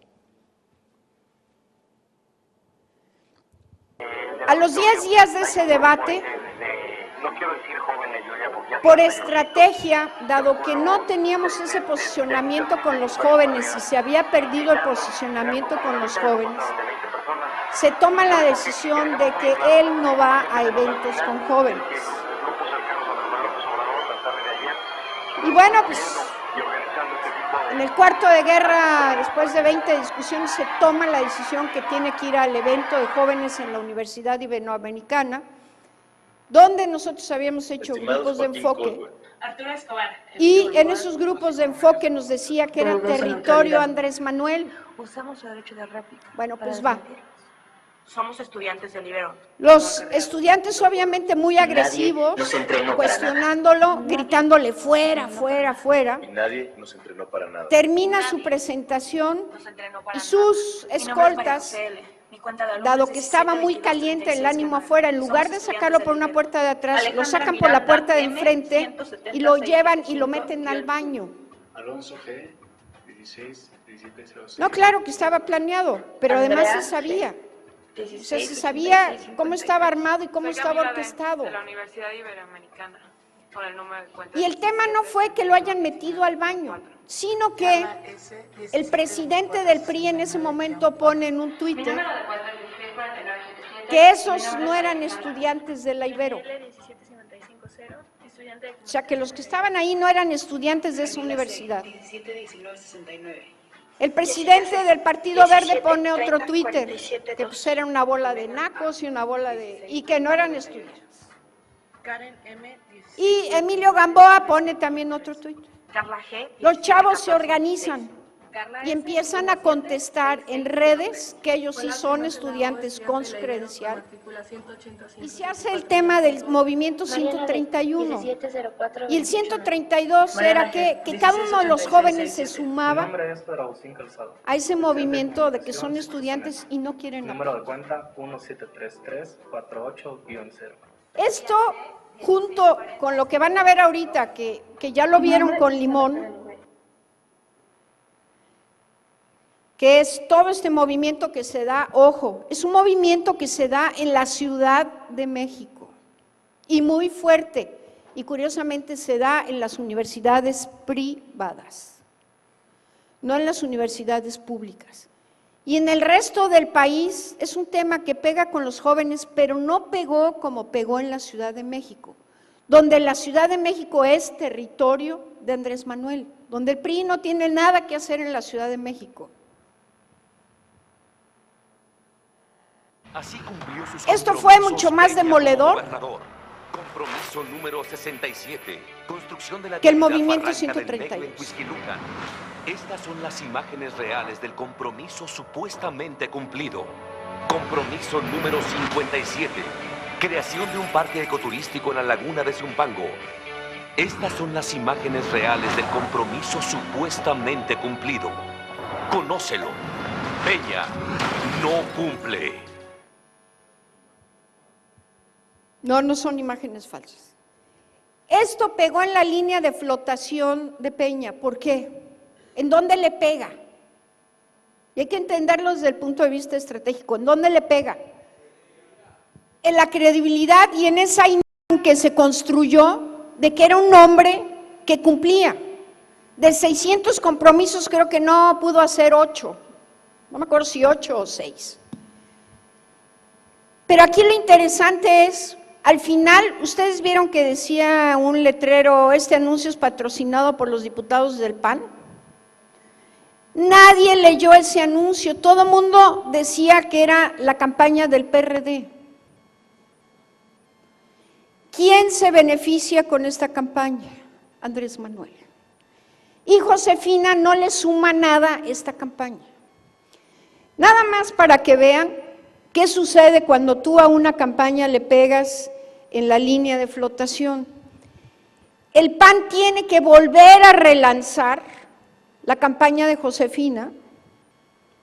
A los 10 días de ese debate, por estrategia, dado que no teníamos ese posicionamiento con los jóvenes y se había perdido el posicionamiento con los jóvenes, se toma la decisión de que él no va a eventos con jóvenes. Y bueno, pues en el cuarto de guerra, después de 20 discusiones, se toma la decisión que tiene que ir al evento de jóvenes en la Universidad Iberoamericana, donde nosotros habíamos hecho grupos de enfoque. Y en esos grupos de enfoque nos decía que era territorio Andrés Manuel. Usamos el derecho de réplica. Bueno, pues va. Somos estudiantes del Ibero. Los estudiantes obviamente muy agresivos, cuestionándolo, gritándole fuera, fuera, fuera. Y nadie nos entrenó para nada. Termina su presentación y sus escoltas cuenta de alumnos dado de que estaba 17, muy 22, caliente el 36 ánimo llamadas. afuera, en Somos lugar de estudiantes sacarlo por del una Ibero. puerta de atrás, lo Alejandra sacan por la Miranda, puerta de M, enfrente 170, y lo llevan y lo 675. meten al baño. Alonso G, 16, 1706. No, claro que estaba planeado, pero además Andrea se sabía. G, O sea, 16, se sabía 86, cómo estaba 53. armado y cómo estaba orquestado. De la Universidad Iberoamericana, con el número de cuenta. Y el tema no fue que lo hayan metido al baño, sino que el presidente del PRI en ese momento pone en un Twitter que esos no eran estudiantes de la Ibero. O sea, que los que estaban ahí no eran estudiantes de esa universidad. El presidente del Partido Verde pone otro Twitter, que pues era una bola de nacos y una bola de... y que no eran estudiantes. Y Emilio Gamboa pone también otro Twitter. Carla G, Los chavos se 14, organizan y empiezan a contestar en redes que ellos sí son estudiantes con su credencial. Y se hace el tema del movimiento 131. Y el 132 era que cada uno de los jóvenes se Mi sumaba nombre es Pedro Agustín Calzado. a ese movimiento de que son estudiantes y no quieren Número de apoyo. cuenta 173348-0. Esto, junto con lo que van a ver ahorita, que ya lo vieron con Limón, que es todo este movimiento que se da, ojo, es un movimiento que se da en la Ciudad de México, y muy fuerte, y curiosamente se da en las universidades privadas, no en las universidades públicas. Y en el resto del país es un tema que pega con los jóvenes, pero no pegó como pegó en la Ciudad de México, donde la Ciudad de México es territorio de Andrés Manuel, donde el PRI no tiene nada que hacer en la Ciudad de México. Así cumplió sus Esto fue compromisos mucho más Peña como demoledor gobernador. Compromiso número 67. Construcción de la que el vialidad movimiento Barranca del 132. Medio en Huixquilucan. Estas son las imágenes reales del compromiso supuestamente cumplido. Compromiso número 57. Creación de un parque ecoturístico en la laguna de Zumpango. Estas son las imágenes reales del compromiso supuestamente cumplido. Conócelo. Peña no cumple. No, no son imágenes falsas. Esto pegó en la línea de flotación de Peña. ¿Por qué? ¿En dónde le pega? Y hay que entenderlo desde el punto de vista estratégico. ¿En dónde le pega? En la credibilidad y en esa imagen que se construyó de que era un hombre que cumplía. De 600 compromisos creo que no pudo hacer 8. No me acuerdo si 8 o 6. Pero aquí lo interesante es, al final, ustedes vieron que decía un letrero, este anuncio es patrocinado por los diputados del PAN. Nadie leyó ese anuncio, todo el mundo decía que era la campaña del PRD. ¿Quién se beneficia con esta campaña? Andrés Manuel. Y Josefina no le suma nada a esta campaña. Nada más para que vean qué sucede cuando tú a una campaña le pegas en la línea de flotación. El PAN tiene que volver a relanzar la campaña de Josefina,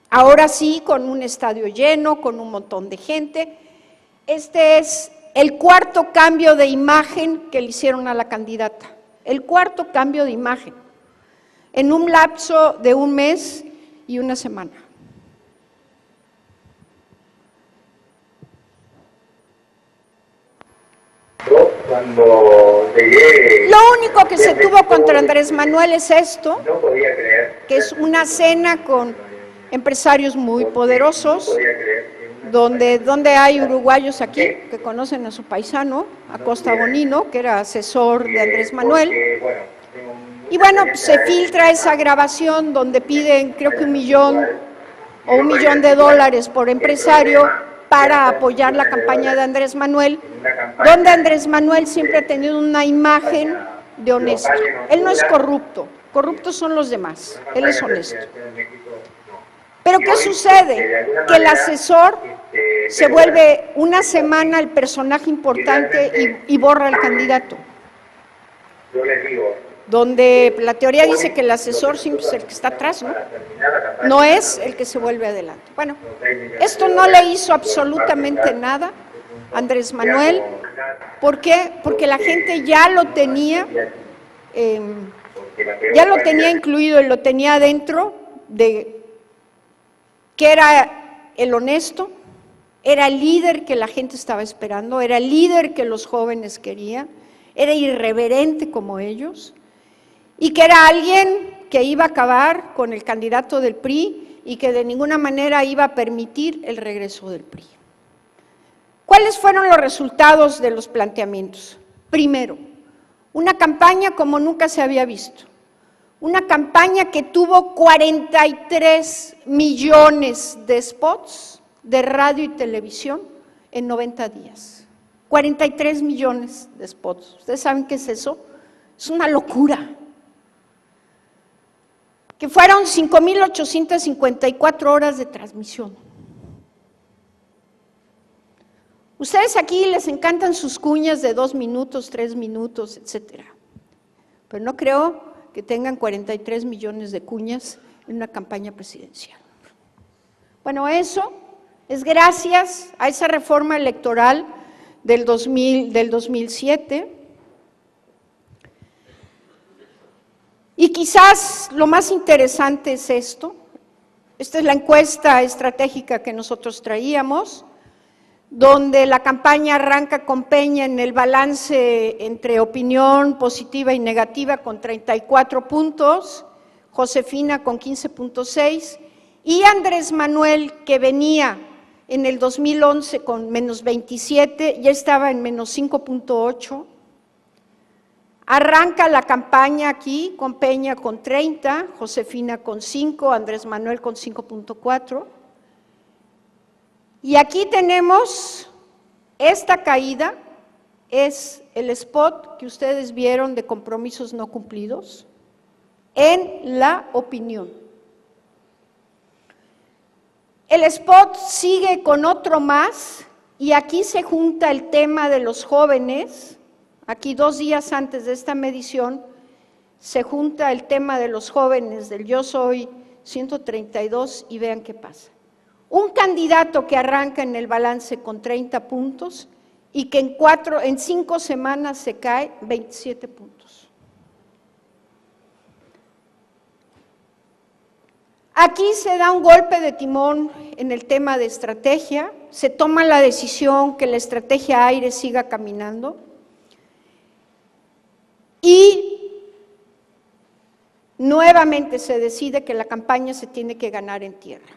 ahora sí con un estadio lleno, con un montón de gente. Este es el cuarto cambio de imagen que le hicieron a la candidata, el cuarto cambio de imagen, en un lapso de un mes y una semana. Cuando llegué, lo único que se tuvo contra Andrés Manuel es esto, no podía creer, que es una cena con empresarios muy poderosos, donde hay uruguayos aquí que conocen a su paisano, Acosta Bonino, que era asesor de Andrés Manuel. Y bueno, pues se filtra esa grabación donde piden creo que $1 millón o $1 millón por empresario para apoyar la campaña de Andrés Manuel, donde Andrés Manuel siempre ha tenido una imagen de honesto. Él no es corrupto, corruptos son los demás, él es honesto. Pero ¿qué sucede? Que el asesor se vuelve una semana el personaje importante y borra al candidato. yo les digo, donde la teoría dice que el asesor siempre es el que está atrás, ¿no? No es el que se vuelve adelante. Bueno, esto no le hizo absolutamente nada a Andrés Manuel. ¿Por qué? Porque la gente ya lo tenía incluido y lo tenía dentro de que era el honesto, era el líder que la gente estaba esperando, era el líder que los jóvenes querían, era irreverente como ellos, y que era alguien que iba a acabar con el candidato del PRI y que de ninguna manera iba a permitir el regreso del PRI. ¿Cuáles fueron los resultados de los planteamientos? Primero, una campaña como nunca se había visto, una campaña que tuvo 43 millones de spots de radio y televisión en 90 días. 43 millones de spots. ¿Ustedes saben qué es eso? Es una locura. Que fueron 5,854 horas de transmisión. Ustedes aquí les encantan sus cuñas de 2 minutos, 3 minutos, etcétera. Pero no creo que tengan 43 millones de cuñas en una campaña presidencial. Bueno, eso es gracias a esa reforma electoral del 2007. Y quizás lo más interesante es esto. Esta es la encuesta estratégica que nosotros traíamos, donde la campaña arranca con Peña en el balance entre opinión positiva y negativa con 34 puntos, Josefina con 15.6 y Andrés Manuel, que venía en el 2011 con menos 27, ya estaba en menos 5.8. Arranca la campaña aquí con Peña con 30, Josefina con 5, Andrés Manuel con 5.4. Y aquí tenemos esta caída, es el spot que ustedes vieron de compromisos no cumplidos en la opinión. El spot sigue con otro más y aquí se junta el tema de los jóvenes. Aquí 2 días antes de esta medición se junta el tema de los jóvenes del Yo Soy 132 y vean qué pasa. Un candidato que arranca en el balance con 30 puntos y que en 5 semanas se cae 27 puntos. Aquí se da un golpe de timón en el tema de estrategia, se toma la decisión que la estrategia aire siga caminando y nuevamente se decide que la campaña se tiene que ganar en tierra.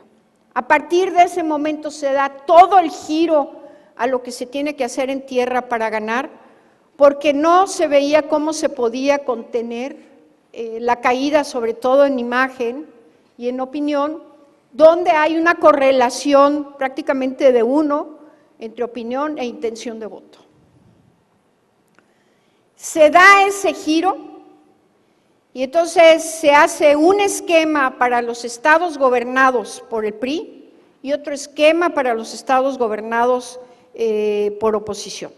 A partir de ese momento se da todo el giro a lo que se tiene que hacer en tierra para ganar, porque no se veía cómo se podía contener la caída, sobre todo en imagen y en opinión, donde hay una correlación prácticamente de 1 entre opinión e intención de voto. Se da ese giro y entonces se hace un esquema para los estados gobernados por el PRI y otro esquema para los estados gobernados por oposición.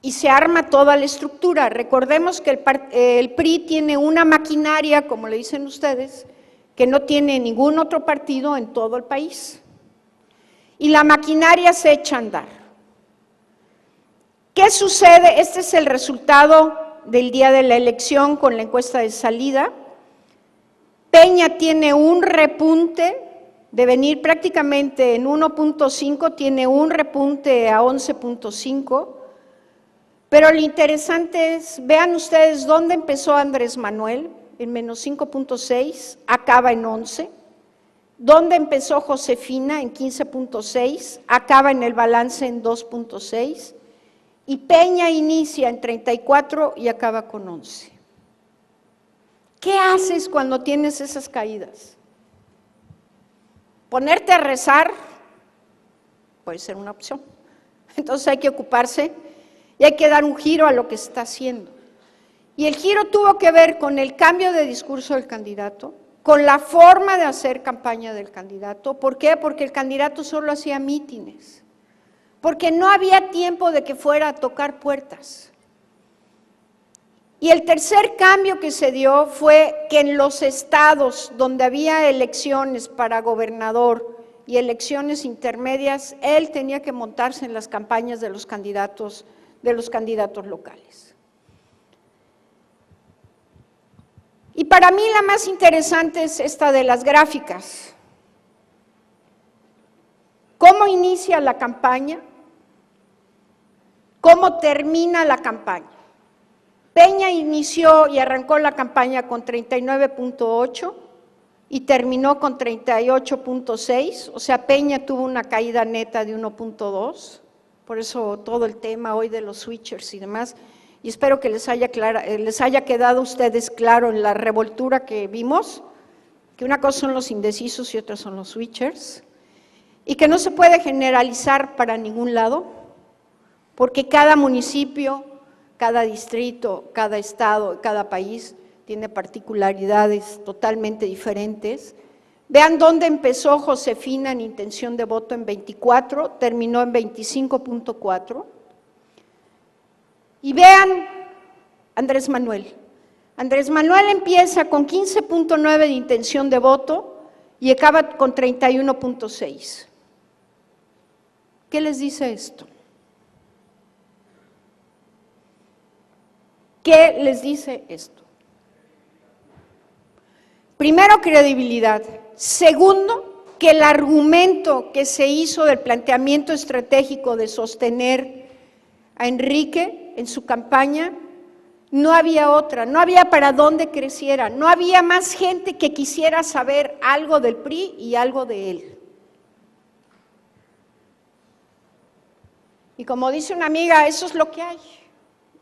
Y se arma toda la estructura. Recordemos que el PRI tiene una maquinaria, como le dicen ustedes, que no tiene ningún otro partido en todo el país. Y la maquinaria se echa a andar. ¿Qué sucede? Este es el resultado del día de la elección con la encuesta de salida. Peña tiene un repunte de venir prácticamente en 1.5, tiene un repunte a 11.5, pero lo interesante es, vean ustedes dónde empezó Andrés Manuel, en menos 5.6, acaba en 11, dónde empezó Josefina en 15.6, acaba en el balance en 2.6, y Peña inicia en 34 y acaba con 11. ¿Qué haces cuando tienes esas caídas? Ponerte a rezar puede ser una opción. Entonces hay que ocuparse y hay que dar un giro a lo que se está haciendo. Y el giro tuvo que ver con el cambio de discurso del candidato, con la forma de hacer campaña del candidato. ¿Por qué? Porque el candidato solo hacía mítines, porque no había tiempo de que fuera a tocar puertas. Y Y el tercer cambio que se dio fue que en los estados donde había elecciones para gobernador y elecciones intermedias, él tenía que montarse en las campañas de los candidatos locales. Y para mí la más interesante es esta de las gráficas. ¿Cómo inicia la campaña? ¿Cómo termina la campaña? Peña inició y arrancó la campaña con 39.8 y terminó con 38.6, o sea, Peña tuvo una caída neta de 1.2, por eso todo el tema hoy de los switchers y demás, y espero que les haya quedado a ustedes claro en la revoltura que vimos, que una cosa son los indecisos y otra son los switchers, y que no se puede generalizar para ningún lado, porque cada municipio, cada distrito, cada estado, cada país tiene particularidades totalmente diferentes. Vean dónde empezó Josefina en intención de voto en 24, terminó en 25.4. Y vean Andrés Manuel. Andrés Manuel empieza con 15.9 de intención de voto y acaba con 31.6. ¿Qué les dice esto? ¿Qué les dice esto? Primero, credibilidad. Segundo, que el argumento que se hizo del planteamiento estratégico de sostener a Enrique en su campaña, no había otra, no había para dónde creciera, no había más gente que quisiera saber algo del PRI y algo de él. Y como dice una amiga, eso es lo que hay.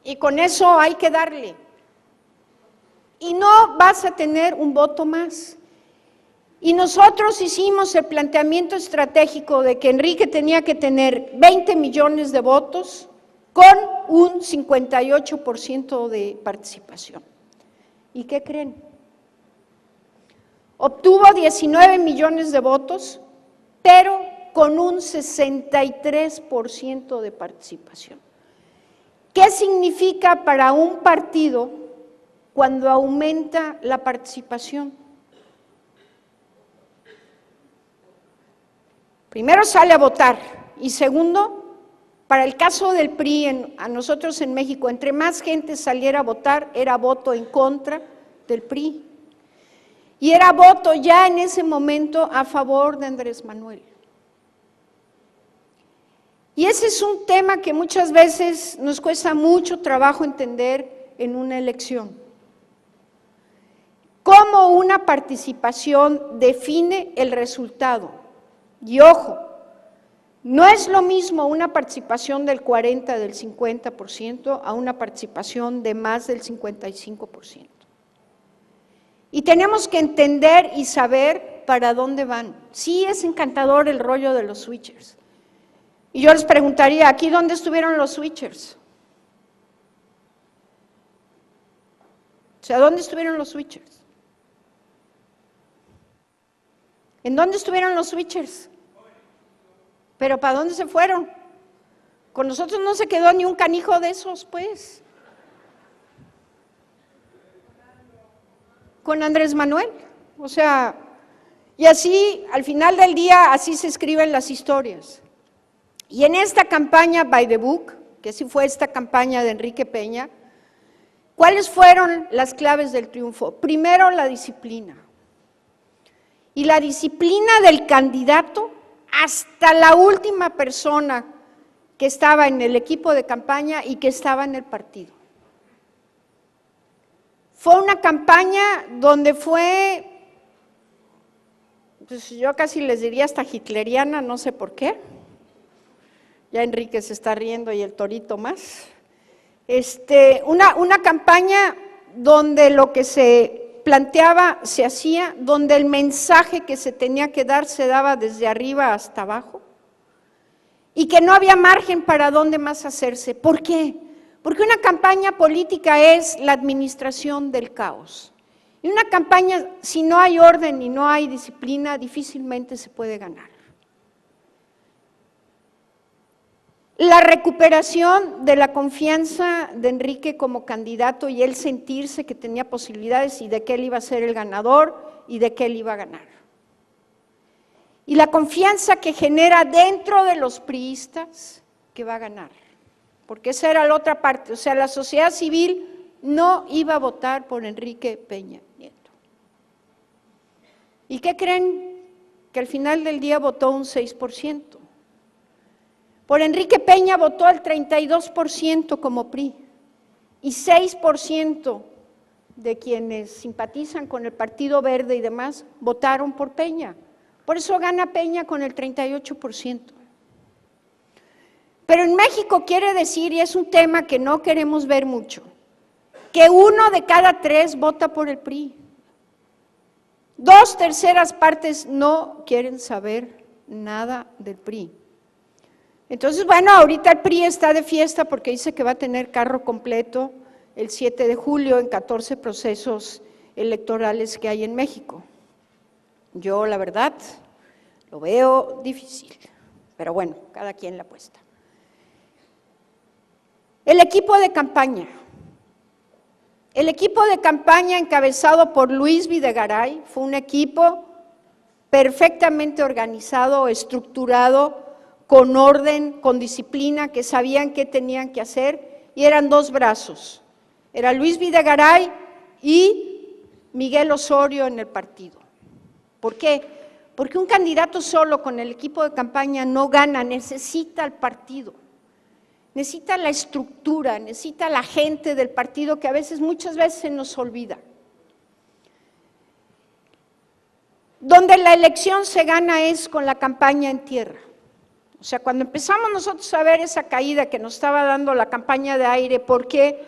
Y con eso hay que darle. Y no vas a tener un voto más. Y nosotros hicimos el planteamiento estratégico de que Enrique tenía que tener 20 millones de votos con un 58% de participación. ¿Y qué creen? Obtuvo 19 millones de votos, pero con un 63% de participación. ¿Qué significa para un partido cuando aumenta la participación? Primero sale a votar y segundo, para el caso del PRI, a nosotros en México, entre más gente saliera a votar, era voto en contra del PRI. Y era voto ya en ese momento a favor de Andrés Manuel. Y ese es un tema que muchas veces nos cuesta mucho trabajo entender en una elección. Cómo una participación define el resultado. Y ojo, no es lo mismo una participación del 40, del 50% a una participación de más del 55%. Y tenemos que entender y saber para dónde van. Sí es encantador el rollo de los switchers. Y yo les preguntaría, ¿aquí dónde estuvieron los switchers? O sea, ¿dónde estuvieron los switchers? ¿En dónde estuvieron los switchers? ¿Pero para dónde se fueron? Con nosotros no se quedó ni un canijo de esos, pues. Con Andrés Manuel. O sea, y así, al final del día, así se escriben las historias. Y en esta campaña by the book, que sí fue esta campaña de Enrique Peña, ¿cuáles fueron las claves del triunfo? Primero, la disciplina. Y la disciplina del candidato hasta la última persona que estaba en el equipo de campaña y que estaba en el partido. Fue una campaña donde fue, pues yo casi les diría hasta hitleriana, no sé por qué. Ya Enrique se está riendo y el torito más. Una campaña donde lo que se planteaba se hacía, donde el mensaje que se tenía que dar se daba desde arriba hasta abajo y que no había margen para dónde más hacerse. ¿Por qué? Porque una campaña política es la administración del caos. Y una campaña, si no hay orden y no hay disciplina, difícilmente se puede ganar. La recuperación de la confianza de Enrique como candidato y él sentirse que tenía posibilidades y de que él iba a ser el ganador y de que él iba a ganar. Y la confianza que genera dentro de los priistas que va a ganar, porque esa era la otra parte, o sea, la sociedad civil no iba a votar por Enrique Peña Nieto. ¿Y qué creen? Que al final del día votó un 6%. Por Enrique Peña votó el 32% como PRI y 6% de quienes simpatizan con el Partido Verde y demás votaron por Peña. Por eso gana Peña con el 38%. Pero en México quiere decir, y es un tema que no queremos ver mucho, que 1 de cada 3 vota por el PRI. 2/3 partes no quieren saber nada del PRI. Entonces, bueno, ahorita el PRI está de fiesta porque dice que va a tener carro completo el 7 de julio en 14 procesos electorales que hay en México. Yo, la verdad, lo veo difícil, pero bueno, cada quien la apuesta. El equipo de campaña. El equipo de campaña encabezado por Luis Videgaray fue un equipo perfectamente organizado, estructurado, con orden, con disciplina, que sabían qué tenían que hacer, y eran 2 brazos. Era Luis Videgaray y Miguel Osorio en el partido. ¿Por qué? Porque un candidato solo con el equipo de campaña no gana, necesita al partido, necesita la estructura, necesita la gente del partido que a veces, muchas veces se nos olvida. Donde la elección se gana es con la campaña en tierra. O sea, cuando empezamos nosotros a ver esa caída que nos estaba dando la campaña de aire, ¿por qué?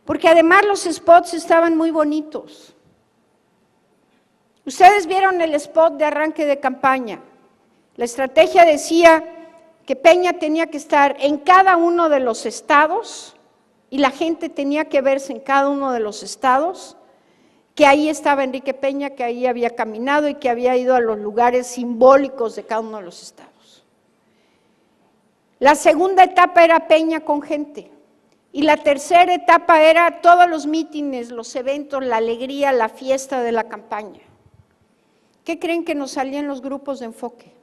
Porque además los spots estaban muy bonitos. Ustedes vieron el spot de arranque de campaña. La estrategia decía que Peña tenía que estar en cada uno de los estados y la gente tenía que verse en cada uno de los estados, que ahí estaba Enrique Peña, que ahí había caminado y que había ido a los lugares simbólicos de cada uno de los estados. La segunda etapa era Peña con gente y la tercera etapa era todos los mítines, los eventos, la alegría, la fiesta de la campaña. ¿Qué creen que nos salían los grupos de enfoque?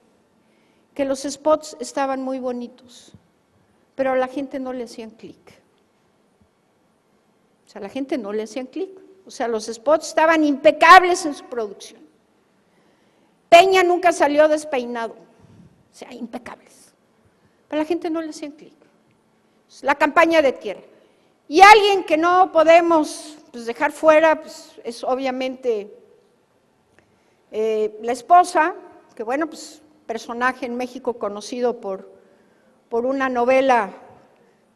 Que los spots estaban muy bonitos, pero a la gente no le hacían clic. O sea, a la gente no le hacían clic. O sea, los spots estaban impecables en su producción. Peña nunca salió despeinado, o sea, impecables. Pero a la gente no le hacían clic. La campaña de tierra. Y alguien que no podemos dejar fuera, es obviamente la esposa, que bueno, personaje en México conocido por una novela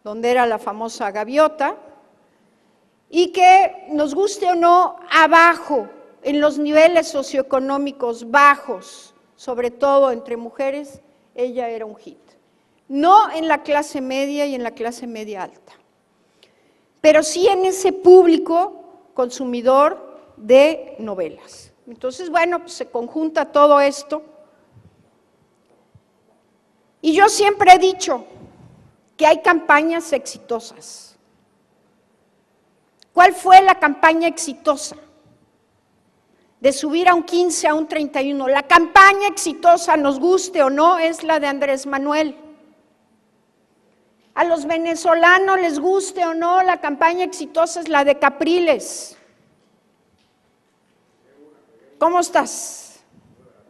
donde era la famosa gaviota, y que nos guste o no, abajo, en los niveles socioeconómicos bajos, sobre todo entre mujeres, ella era un hit. No en la clase media y en la clase media alta, pero sí en ese público consumidor de novelas. Entonces, bueno, se conjunta todo esto. Y yo siempre he dicho que hay campañas exitosas. ¿Cuál fue la campaña exitosa? De subir a un 15, a un 31. La campaña exitosa, nos guste o no, es la de Andrés Manuel. A los venezolanos les guste o no, la campaña exitosa es la de Capriles. ¿Cómo estás?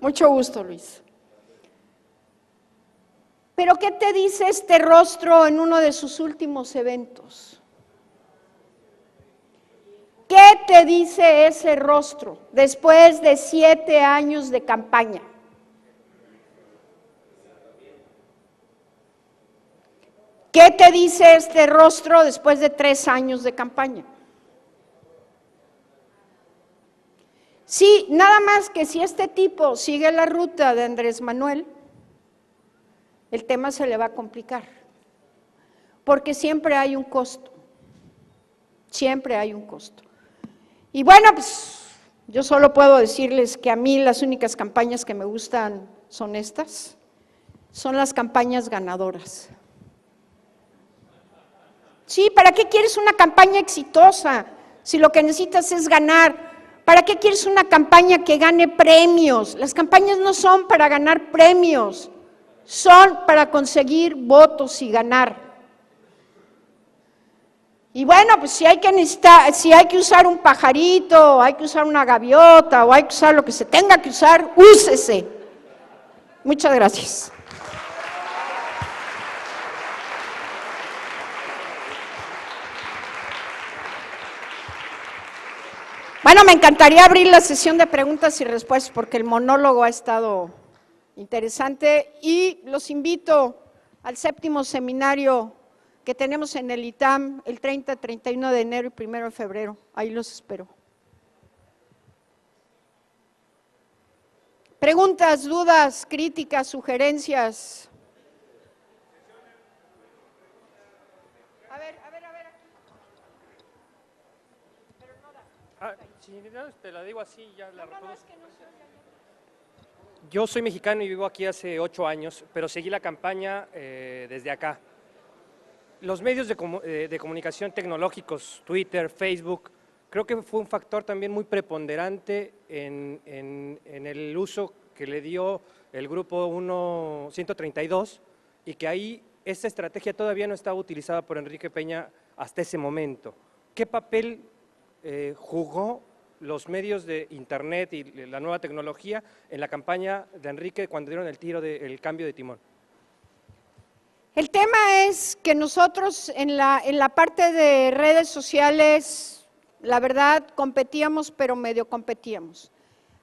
Mucho gusto, Luis. Pero ¿qué te dice este rostro en uno de sus últimos eventos? ¿Qué te dice ese rostro después de 7 años de campaña? ¿Qué te dice este rostro después de 3 años de campaña? Sí, nada más que si este tipo sigue la ruta de Andrés Manuel, el tema se le va a complicar, porque siempre hay un costo, siempre hay un costo. Y bueno, yo solo puedo decirles que a mí las únicas campañas que me gustan son estas, son las campañas ganadoras. Sí, ¿para qué quieres una campaña exitosa si lo que necesitas es ganar? ¿Para qué quieres una campaña que gane premios? Las campañas no son para ganar premios, son para conseguir votos y ganar. Y bueno, pues si hay que usar un pajarito, hay que usar una gaviota, o hay que usar lo que se tenga que usar, úsese. Muchas gracias. Bueno, me encantaría abrir la sesión de preguntas y respuestas porque el monólogo ha estado interesante y los invito al 7º seminario que tenemos en el ITAM el 30, 31 de enero y 1 de febrero. Ahí los espero. Preguntas, dudas, críticas, sugerencias. A ver. Si no, te la digo así, ya la reproduzco. Yo soy mexicano y vivo aquí hace 8 años, pero seguí la campaña desde acá. Los medios de comunicación tecnológicos, Twitter, Facebook, creo que fue un factor también muy preponderante en el uso que le dio el grupo 132 y que ahí esa estrategia todavía no estaba utilizada por Enrique Peña hasta ese momento. ¿Qué papel jugó los medios de internet y la nueva tecnología en la campaña de Enrique cuando dieron el tiro del cambio de timón? El tema es que nosotros en la parte de redes sociales, la verdad, competíamos, pero medio competíamos.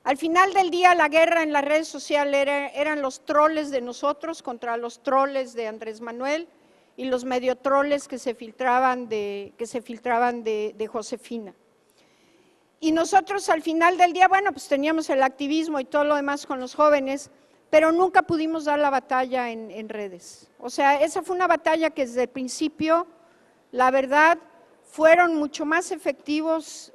Al final del día, la guerra en las redes sociales eran los troles de nosotros contra los troles de Andrés Manuel y los medio troles que se filtraban de Josefina. Y nosotros al final del día, bueno, pues teníamos el activismo y todo lo demás con los jóvenes, pero nunca pudimos dar la batalla en redes. O sea, esa fue una batalla que desde el principio, la verdad, fueron mucho más efectivos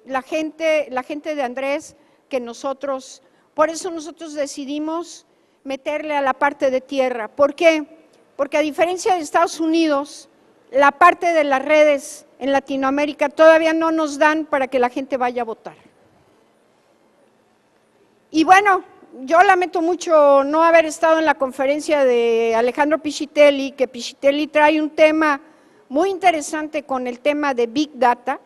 la gente de Andrés que nosotros. Por eso nosotros decidimos meterle a la parte de tierra. ¿Por qué? Porque a diferencia de Estados Unidos, la parte de las redes en Latinoamérica todavía no nos dan para que la gente vaya a votar. Y bueno, yo lamento mucho no haber estado en la conferencia de Alejandro Piscitelli, que Piscitelli trae un tema muy interesante con el tema de Big Data.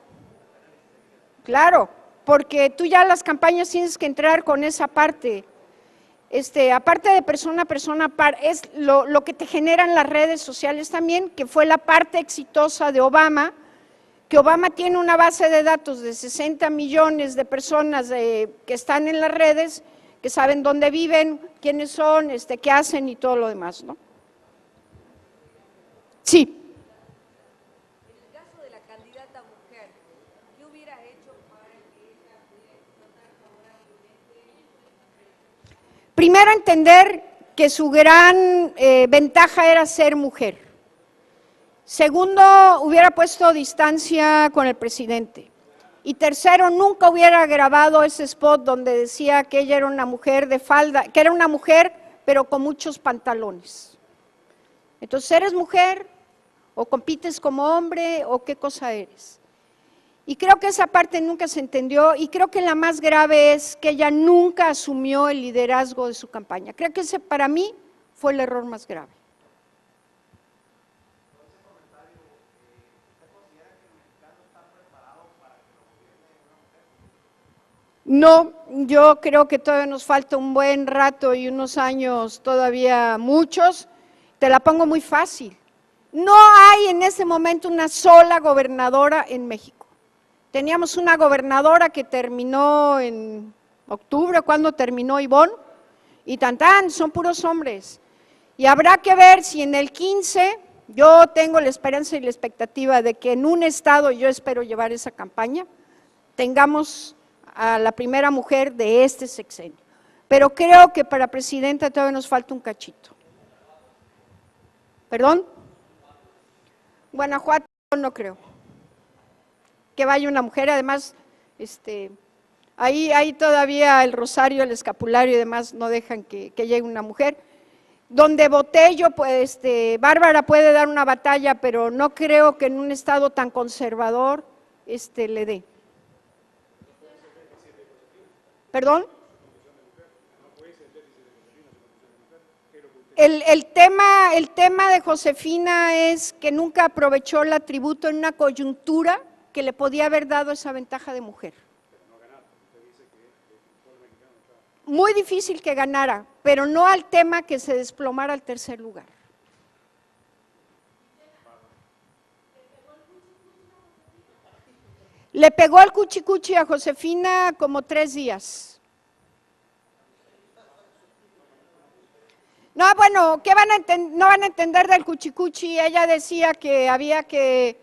Claro, porque tú ya las campañas tienes que entrar con esa parte. Aparte de persona a persona, es lo que te generan las redes sociales también, que fue la parte exitosa de Obama, que Obama tiene una base de datos de 60 millones de personas que están en las redes, que saben dónde viven, quiénes son, qué hacen y todo lo demás, ¿no? Sí. En el caso de la candidata mujer, ¿qué hubiera hecho para que ella pudiera explotar favorablemente? Primero, entender que su gran ventaja era ser mujer. Segundo, hubiera puesto distancia con el presidente. Y tercero, nunca hubiera grabado ese spot donde decía que ella era una mujer de falda, que era una mujer pero con muchos pantalones. Entonces, ¿eres mujer o compites como hombre o qué cosa eres? Y creo que esa parte nunca se entendió y creo que la más grave es que ella nunca asumió el liderazgo de su campaña. Creo que ese para mí fue el error más grave. No, yo creo que todavía nos falta un buen rato y unos años, todavía muchos. Te la pongo muy fácil. No hay en ese momento una sola gobernadora en México. Teníamos una gobernadora que terminó en octubre, cuando terminó Ivonne, y tan, son puros hombres. Y habrá que ver si en el 15, yo tengo la esperanza y la expectativa de que en un estado, yo espero llevar esa campaña, tengamos a la primera mujer de este sexenio. Pero creo que para presidenta todavía nos falta un cachito. ¿Perdón? Guanajuato no creo que vaya una mujer, además, ahí todavía el rosario, el escapulario y demás no dejan que llegue una mujer. donde voté yo, pues, Bárbara puede dar una batalla, pero no creo que en un estado tan conservador le dé. ¿Perdón? El tema de Josefina es que nunca aprovechó el atributo en una coyuntura que le podía haber dado esa ventaja de mujer. Muy difícil que ganara, pero no al tema que se desplomara al tercer lugar. Le pegó el cuchicuchi a Josefina como 3 días. No, bueno, ¿qué no van a entender del cuchicuchi? Ella decía que había que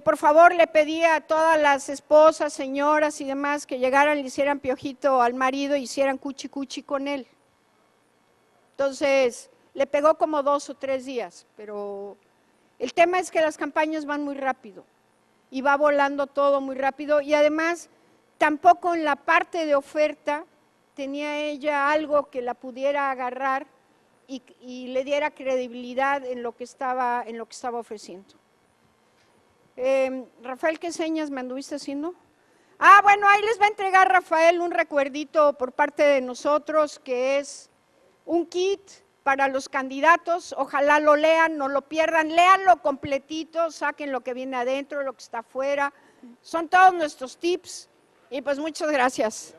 por favor le pedía a todas las esposas, señoras y demás que llegaran, le hicieran piojito al marido y hicieran cuchicuchi con él. Entonces, le pegó como 2 o 3 días, pero el tema es que las campañas van muy rápido y va volando todo muy rápido y además tampoco en la parte de oferta tenía ella algo que la pudiera agarrar y le diera credibilidad en lo que estaba ofreciendo. Rafael, ¿qué señas me anduviste haciendo? Ah, bueno, ahí les va a entregar Rafael un recuerdito por parte de nosotros, que es un kit para los candidatos. Ojalá lo lean, no lo pierdan, léanlo completito, saquen lo que viene adentro, lo que está afuera. Son todos nuestros tips y pues muchas gracias.